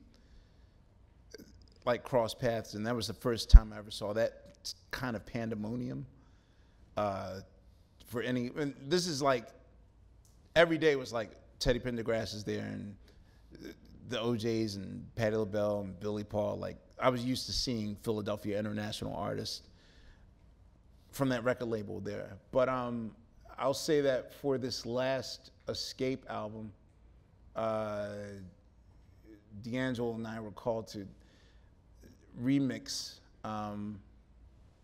like crossed paths, and that was the first time I ever saw that kind of pandemonium. For any, and this is like every day was like Teddy Pendergrass is there, and the OJs and Patti LaBelle and Billy Paul. Like I was used to seeing Philadelphia international artists from that record label there. But I'll say that for this last Escape album, D'Angelo and I were called to remix.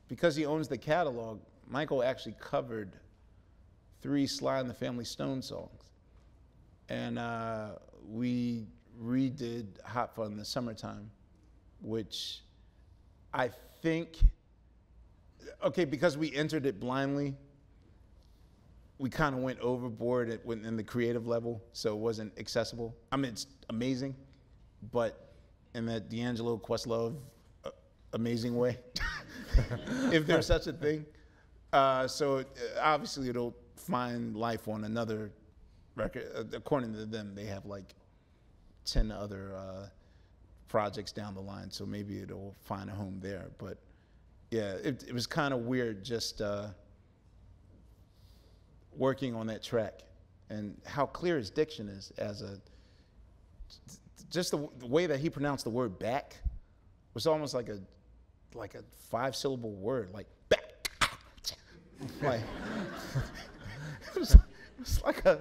Because he owns the catalog, Michael actually covered 3 Sly and the Family Stone songs. And we redid Hot Fun in the Summertime, which I think, okay, because we entered it blindly, we kind of went overboard in the creative level, so it wasn't accessible. I mean, it's amazing, but in that D'Angelo Questlove amazing way, if there's such a thing. So obviously it'll find life on another record. According to them, they have like 10 other projects down the line, so maybe it'll find a home there. But yeah, it was kind of weird just working on that track, and how clear his diction is just the way that he pronounced the word back was almost like a 5-syllable word, like back. Like it was like an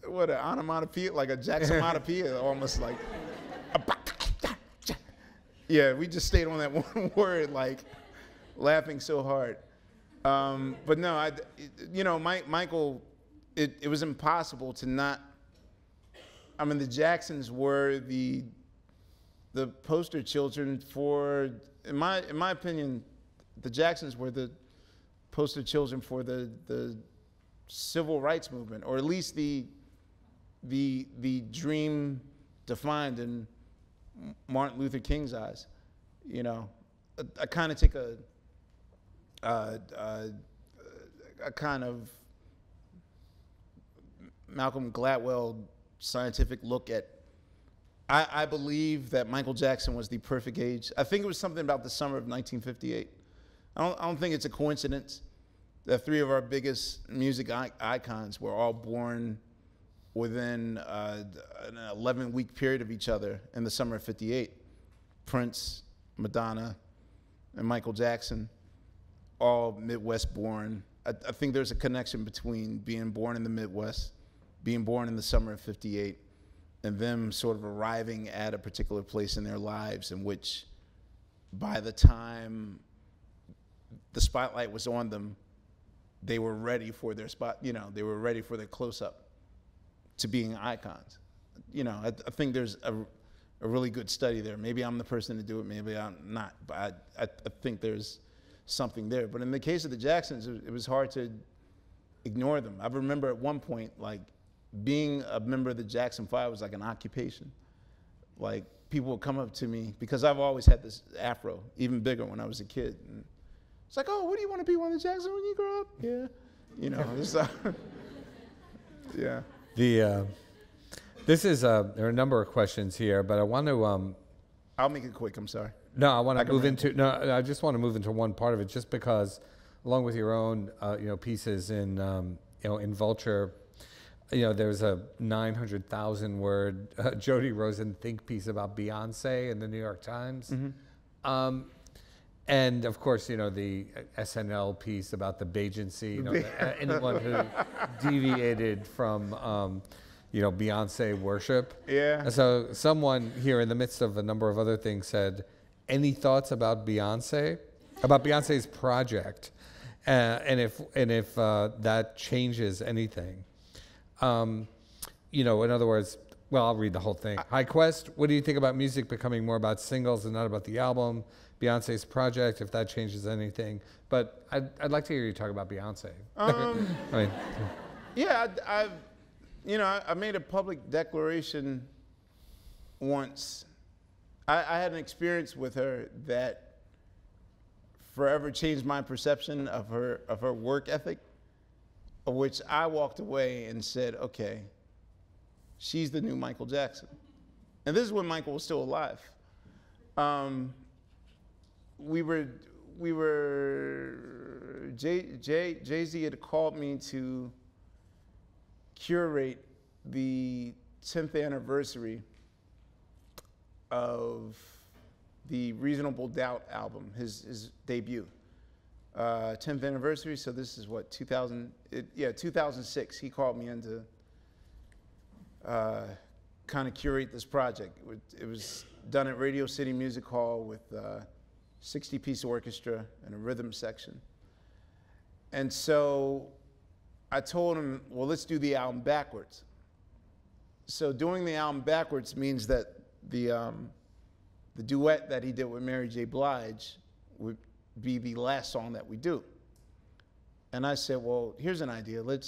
onomatopoeia, like a Jacksonopatopoeia, almost like yeah, we just stayed on that one word, like laughing so hard. But no, Michael, it was impossible to not. I mean, the Jacksons were the poster children for, in my opinion, the Jacksons were the poster children for the civil rights movement, or at least the dream defined in Martin Luther King's eyes. You know, I kind of take a kind of Malcolm Gladwell scientific look at. I believe that Michael Jackson was the perfect age. I think it was something about the summer of 1958. I don't think it's a coincidence that 3 of our biggest music icons were all born within an 11-week period of each other in the summer of '58. Prince, Madonna, and Michael Jackson, all Midwest born. I think there's a connection between being born in the Midwest, being born in the summer of '58, and them sort of arriving at a particular place in their lives in which, by the time the spotlight was on them, they were ready for their spot. You know, they were ready for their close-up to being icons. You know, I think there's a really good study there. Maybe I'm the person to do it, maybe I'm not, but I think there's something there. But in the case of the Jacksons, it was hard to ignore them. I remember at one point, like, being a member of the Jackson 5 was like an occupation. Like, people would come up to me, because I've always had this afro, even bigger when I was a kid. And it's like, oh, what do you want to be, one of the Jacksons when you grow up? Yeah. You know, it's, yeah. This is, there are a number of questions here, but I want to... I'll make it quick, I'm sorry. No, I want to move into, I just want to move into one part of it, just because, along with your own, pieces in, in Vulture, there's a 900,000 word Jody Rosen think piece about Beyonce in the New York Times. Mm-hmm. And of course, the SNL piece about the Bajancy, anyone who deviated from, Beyonce worship. Yeah. And so someone here in the midst of a number of other things said, any thoughts about Beyonce, about Beyonce's project, and if that changes anything? In other words, well, I'll read the whole thing. Hi, Quest. What do you think about music becoming more about singles and not about the album? Beyonce's project, if that changes anything. But I'd like to hear you talk about Beyonce. Yeah, I made a public declaration once. I had an experience with her that forever changed my perception of her work ethic, of which I walked away and said, okay, she's the new Michael Jackson. And this is when Michael was still alive. Jay-Z had called me to curate the 10th anniversary of the Reasonable Doubt album, his debut. 10th anniversary, so this is what, 2006. He called me in to kind of curate this project. It was done at Radio City Music Hall with 60-piece orchestra and a rhythm section. And so I told him, well, let's do the album backwards. So doing the album backwards means that the duet that he did with Mary J. Blige would be the last song that we do. And I said, well, here's an idea. Why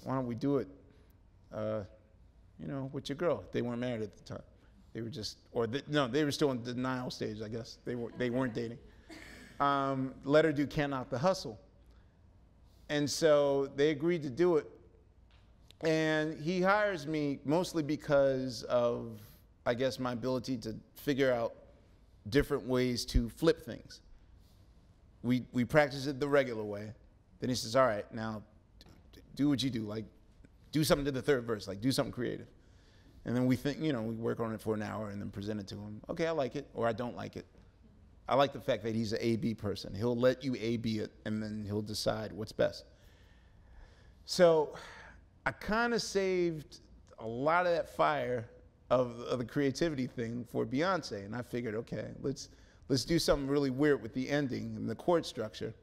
don't we do it, with your girl? They weren't married at the time. They were just, they were still in the denial stage, I guess. They weren't dating. Let her do Can't Knock the Hustle. And so they agreed to do it. And he hires me mostly because of, I guess, my ability to figure out different ways to flip things. We practice it the regular way. Then he says, all right, now do what you do. Like, do something to the third verse. Like, do something creative. And then we think, we work on it for an hour and then present it to him. Okay, I like it, or I don't like it. I like the fact that he's an A-B person. He'll let you A-B it, and then he'll decide what's best. So I kind of saved a lot of that fire of the creativity thing for Beyonce. And I figured, okay, let's do something really weird with the ending and the chord structure.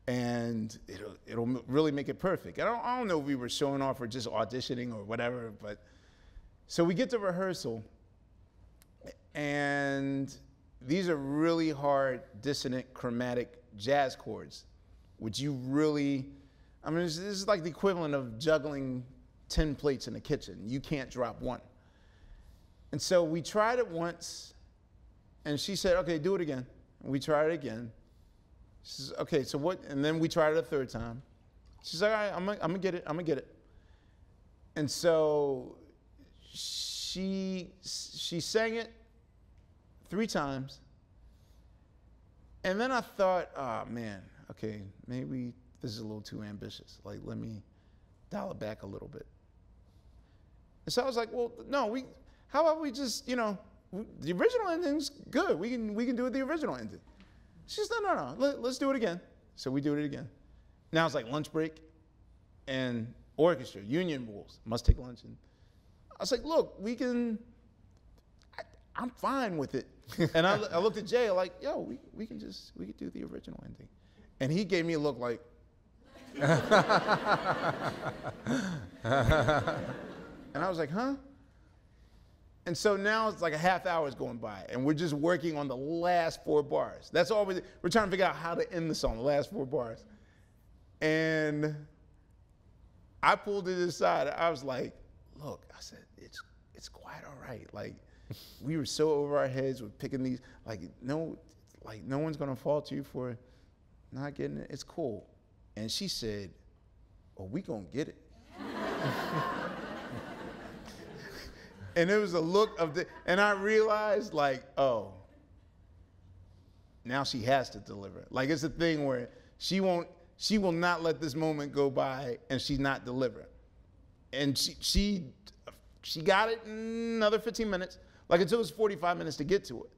And it'll really make it perfect. I don't know if we were showing off or just auditioning or whatever, but so we get to rehearsal, and these are really hard, dissonant, chromatic jazz chords, which you really, this is like the equivalent of juggling 10 plates in the kitchen. You can't drop one. And so we tried it once, and she said, okay, do it again. And we tried it again. She says, okay, so what? And then we tried it a third time. She's like, all right, I'm gonna get it, And so she sang it 3 times. And then I thought, oh man, okay, maybe this is a little too ambitious. Like, let me dial it back a little bit. And so I was like, well, no, how about we just, the original ending's good. We can do it the original ending. She said, no, let's do it again. So we do it again. Now it's like lunch break and orchestra, union rules, must take lunch. And I was like, look, I'm fine with it. And I looked at Jay like, yo, we could do the original ending. And he gave me a look like, and I was like, huh? And so now it's like a half hour is going by, and we're just working on the last 4 bars. That's all we're trying to figure out how to end the song, the last 4 bars. And I pulled it aside. I was like, look, I said, it's quite all right. Like, we were so over our heads with picking these, no one's gonna fault you for not getting it. It's cool. And she said, oh, we gonna get it. And it was a look and I realized oh, now she has to deliver. Like, it's a thing where she will not let this moment go by and she's not deliver. And she got it in another 15 minutes. Like, it took us 45 minutes to get to it.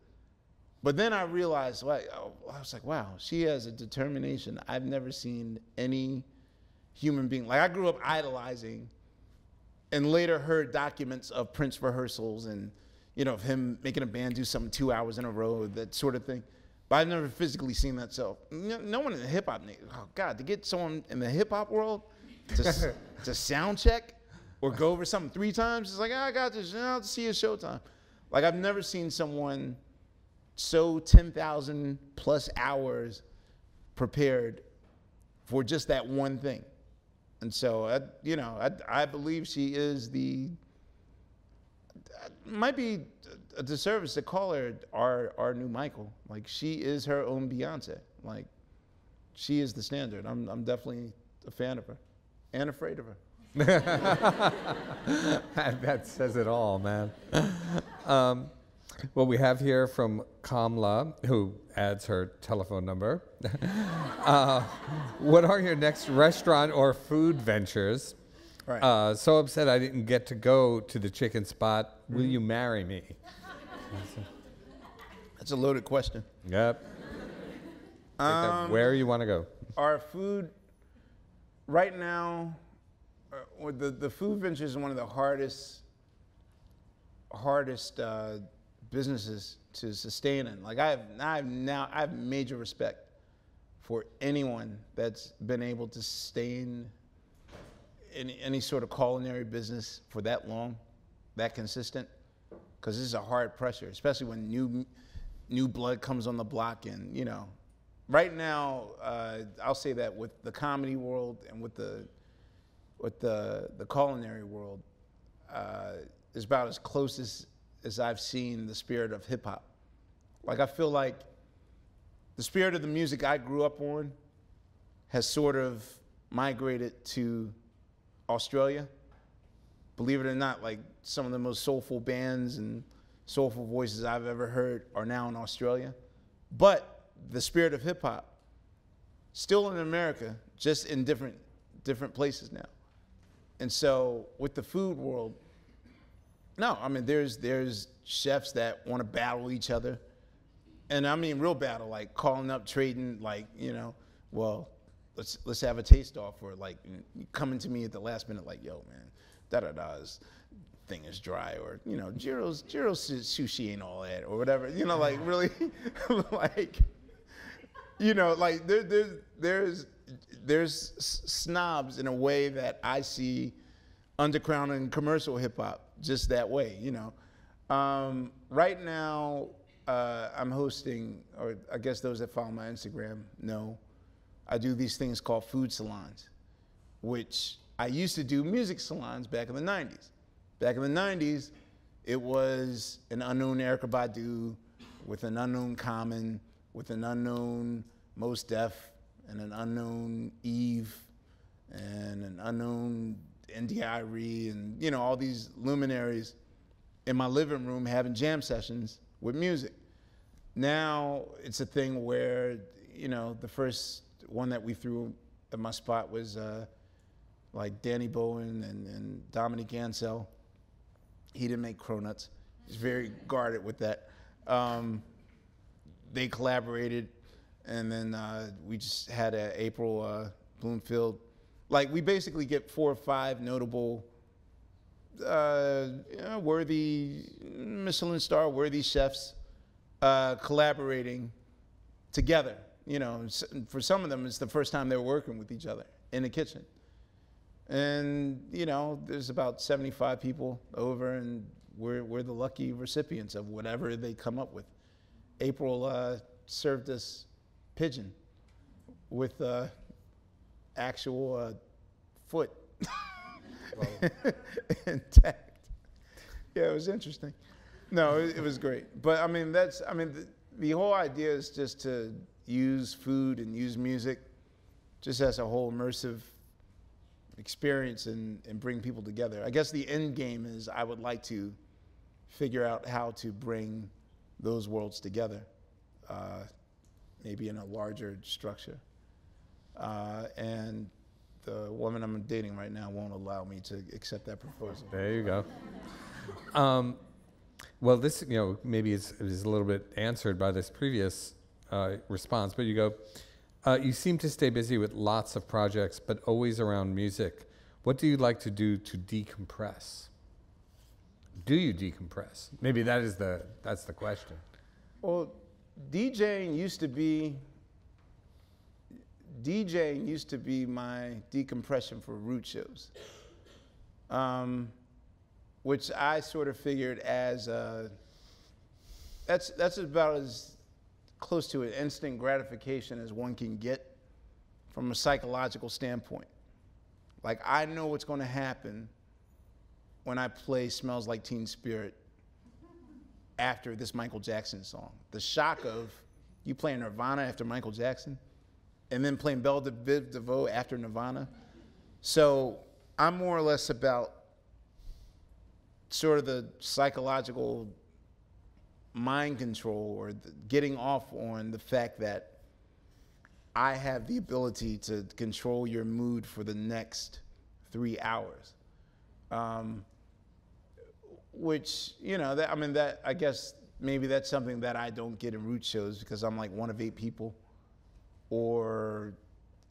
But then I realized, I was like, wow, she has a determination I've never seen any human being. Like, I grew up idolizing and later heard documents of Prince rehearsals and, of him making a band do something 2 hours in a row, that sort of thing. But I've never physically seen that. So no one in the hip hop, oh God, to get someone in the hip hop world to sound check or go over something 3 times, it's like, I got this, I'll see you showtime. Like, I've never seen someone so 10,000 plus hours prepared for just that one thing. And so, I believe she is might be a disservice to call her our new Michael. Like, she is her own Beyonce. Like, she is the standard. I'm definitely a fan of her and afraid of her. That says it all, man. Well, we have here from Kamla, who adds her telephone number. What are your next restaurant or food ventures? Right. So upset I didn't get to go to the chicken spot. Will you marry me? That's a loaded question. Yep. Where you want to go? Our food, right now, the food venture is one of the hardest businesses to sustain in. Like I have major respect for anyone that's been able to sustain any sort of culinary business for that long, that consistent, because this is a hard pressure, especially when new blood comes on the block. And you know, right now, I'll say that with the comedy world and with the culinary world, is about as close as I've seen the spirit of hip hop. Like I feel like the spirit of the music I grew up on has sort of migrated to Australia. Believe it or not, like some of the most soulful bands and soulful voices I've ever heard are now in Australia. But the spirit of hip hop, still in America, just in different places now. And so with the food world, no, I mean there's chefs that want to battle each other. And I mean real battle, like calling up, trading, like, you know, well, let's have a taste off, or like coming to me at the last minute like, yo man, da-da-da's thing is dry, or, you know, Jiro's sushi ain't all that, or whatever, you know, like really like, you know, like there's snobs in a way that I see underground and commercial hip hop just that way, you know. Right now, I'm hosting, or I guess those that follow my Instagram know, I do these things called food salons, which I used to do music salons back in the 90s. Back in the 90s, it was an unknown Erykah Badu with an unknown Common, with an unknown Mos Def, and an unknown Eve, and an unknown NDIRE, and, you know, all these luminaries in my living room having jam sessions with music. Now it's a thing where, you know, the first one that we threw at my spot was like Danny Bowen and Dominique Ansel. He didn't make Cronuts. He's very guarded with that. They collaborated, and then we just had April Bloomfield. Like, we basically get 4 or 5 notable, worthy Michelin star worthy chefs collaborating together. You know, for some of them, it's the first time they're working with each other in the kitchen. And, you know, there's about 75 people over, and we're the lucky recipients of whatever they come up with. April served us pigeon with actual foot intact. Yeah, it was interesting. No, it was great. But I mean, the whole idea is just to use food and use music just as a whole immersive experience and bring people together. I guess the end game is I would like to figure out how to bring those worlds together, maybe in a larger structure. And the woman I'm dating right now won't allow me to accept that proposal. There you go. Well, this, you know, maybe is a little bit answered by this previous response, but you go, you seem to stay busy with lots of projects, but always around music. What do you like to do to decompress? Do you decompress? Maybe that's the question. Well, DJing used to be my decompression for root shows, which I sort of figured as that's about as close to an instant gratification as one can get from a psychological standpoint. Like, I know what's going to happen when I play Smells Like Teen Spirit after this Michael Jackson song. The shock of you playing Nirvana after Michael Jackson and then playing Belle de Viv DeVoe after Nirvana. So I'm more or less about sort of the psychological mind control or getting off on the fact that I have the ability to control your mood for the next 3 hours. Which, you know, that I guess maybe that's something that I don't get in Roots shows because I'm like one of 8 people, or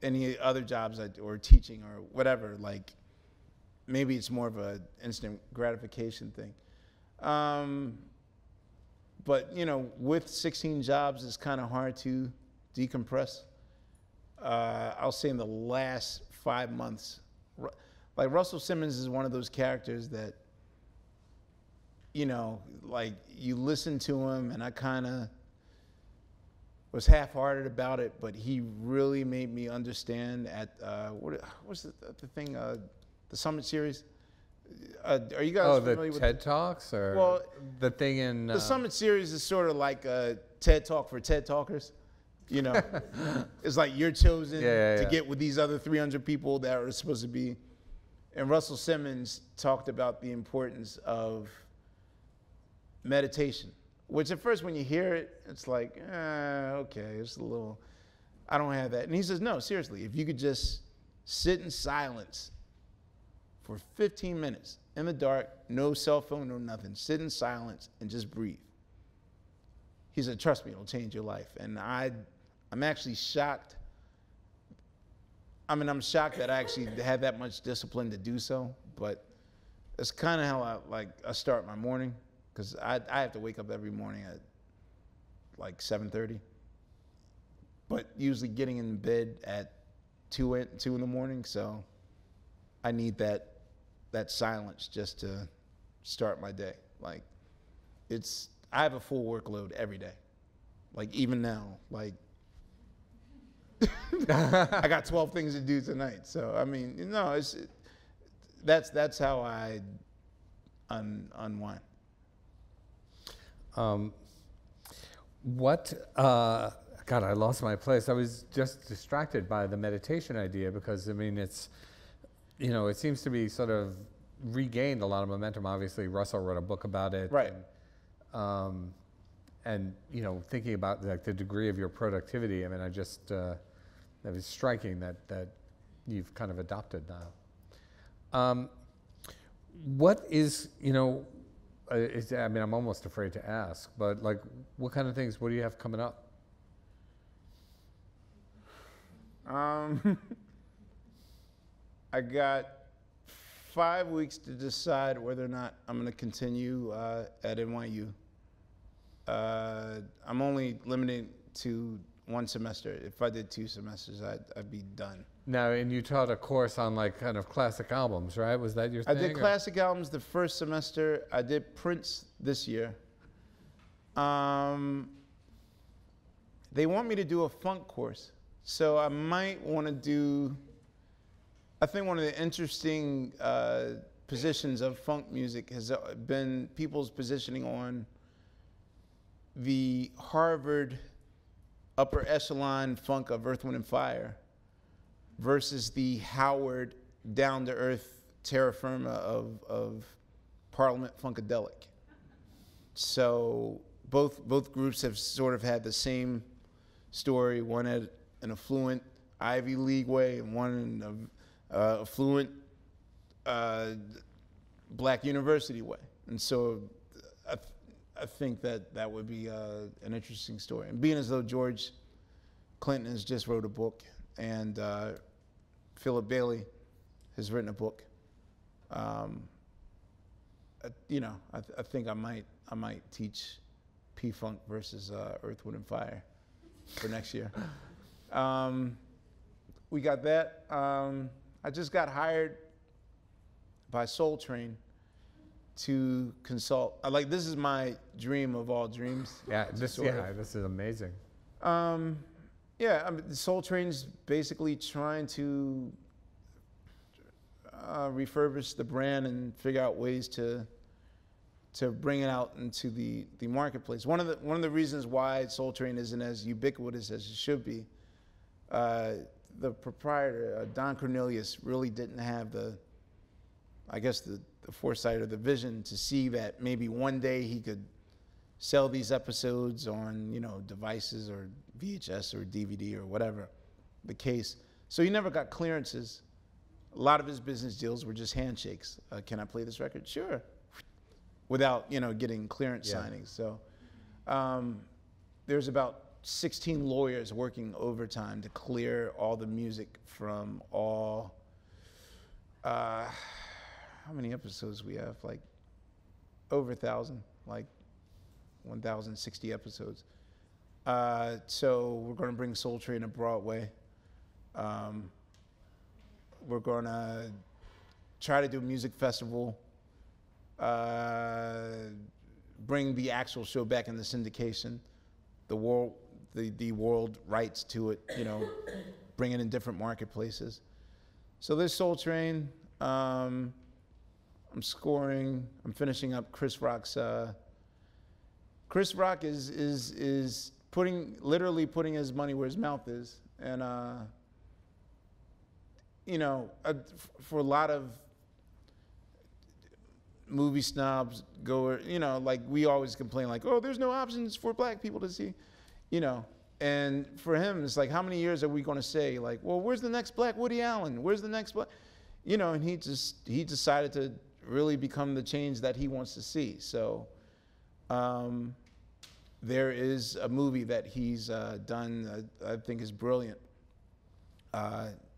any other jobs or teaching or whatever. Like, maybe it's more of a instant gratification thing. But, you know, with 16 jobs, it's kind of hard to decompress. I'll say in the last 5 months, like Russell Simmons is one of those characters that, you know, like you listen to him, and I kind of was half-hearted about it, but he really made me understand at what's the thing, the Summit series. Are you guys familiar with TED Talks, or well, the thing in the Summit series is sort of like a TED Talk for TED Talkers. You know, it's like you're chosen to get with these other 300 people that are supposed to be. And Russell Simmons talked about the importance of meditation, which at first when you hear it, it's like, okay, it's a little, I don't have that. And he says, no, seriously, if you could just sit in silence for 15 minutes in the dark, no cell phone, no nothing, sit in silence and just breathe. He said, trust me, it'll change your life. And I'm actually shocked. I mean, I'm shocked that I actually had that much discipline to do so, but it's kind of how I start my morning, because I have to wake up every morning at like 7:30, but usually getting in bed at 2 in the morning, so I need that silence just to start my day. Like, I have a full workload every day. Like, even now, like, I got 12 things to do tonight. So, I mean, you know, that's how I unwind. God, I lost my place. I was just distracted by the meditation idea because, I mean, it's, you know, it seems to be sort of regained a lot of momentum. Obviously, Russell wrote a book about it. Right. And you know, thinking about like the degree of your productivity, I mean, that was striking that you've kind of adopted now. What is, you know, I mean, I'm almost afraid to ask, but like, what kind of things, what do you have coming up? I got 5 weeks to decide whether or not I'm going to continue at NYU. I'm only limited to 1 semester. If I did 2 semesters, I'd be done. Now, and you taught a course on like kind of classic albums, right? Was that your thing? I did classic albums the first semester. I did Prince this year. They want me to do a funk course. So I might want to do, I think one of the interesting positions of funk music has been people's positioning on the Harvard upper echelon funk of Earth, Wind, and Fire versus the Howard down-to-earth terra firma of Parliament Funkadelic. So both groups have sort of had the same story, one at an affluent Ivy League way and one in an affluent Black university way. And so I think that would be an interesting story. And being as though George Clinton has just wrote a book, and Philip Bailey has written a book, you know, I think I might teach P-Funk versus Earth, Wind, and Fire for next year. We got that. I just got hired by Soul Train to consult. This is my dream of all dreams. Yeah, this is amazing. Yeah, I mean, Soul Train's basically trying to refurbish the brand and figure out ways to bring it out into the marketplace. One of the reasons why Soul Train isn't as ubiquitous as it should be, the proprietor, Don Cornelius, really didn't have the foresight or the vision to see that maybe one day he could sell these episodes on, you know, devices or VHS or DVD or whatever the case. So he never got clearances. A lot of his business deals were just handshakes. Can I play this record? Sure. Without, you know, getting clearance signings. So there's about 16 lawyers working overtime to clear all the music from all, how many episodes we have? Like over 1,000, like 1,060 episodes. So we're going to bring Soul Train to Broadway. We're going to try to do a music festival, bring the actual show back in the syndication, the world rights to it, you know, bring it in different marketplaces. So there's Soul Train. I'm scoring. I'm finishing up Chris Rock's. Chris Rock is literally putting his money where his mouth is, and you know, for a lot of movie snobs, you know, like we always complain, like, oh, there's no options for black people to see, you know. And for him, it's like, how many years are we going to say, like, well, where's the next black Woody Allen? Where's the next black, you know? And he decided to really become the change that he wants to see. So there is a movie that he's done, I think is brilliant.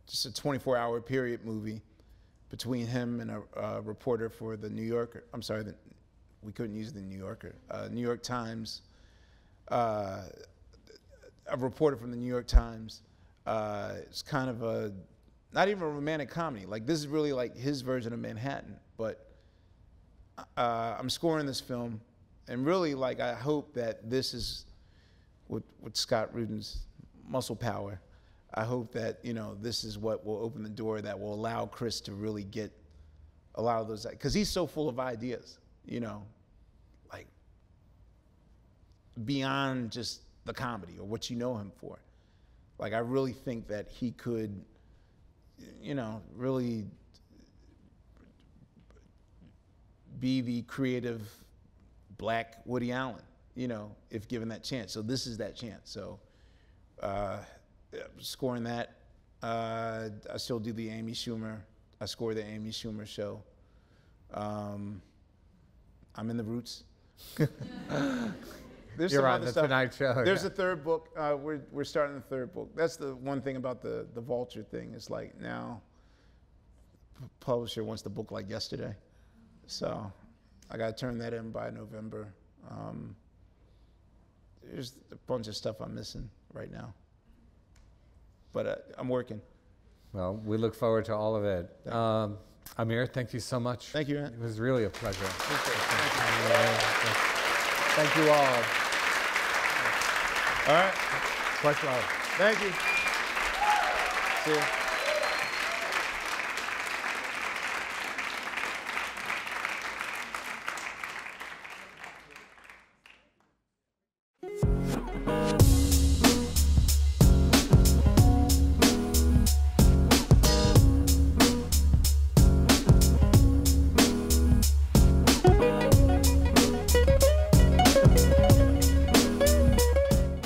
Just a 24-hour period movie between him and a reporter for the New Yorker. I'm sorry, we couldn't use the New Yorker. New York Times, a reporter from the New York Times. It's kind of not even a romantic comedy. Like, this is really like his version of Manhattan. But I'm scoring this film, and really, like, I hope that this is with Scott Rudin's muscle power. I hope that, you know, this is what will open the door that will allow Chris to really get a lot of those, because he's so full of ideas, you know, like beyond just the comedy or what you know him for. Like, I really think that he could, you know, really be the creative black Woody Allen, you know, if given that chance. So this is that chance. So scoring that. I still do the Amy Schumer. I score the Amy Schumer show. I'm in the Roots. There's You're some on other the stuff. Tonight Show. There's a third book. We're starting the third book. That's the one thing about the Vulture thing. It's like, now the publisher wants the book like yesterday. So I got to turn that in by November. There's a bunch of stuff I'm missing right now. But I'm working. Well, we look forward to all of it. Ahmir, thank you so much. Thank you, Ant. It was really a pleasure. Thank you all. All right. Questlove. Thank you. See you.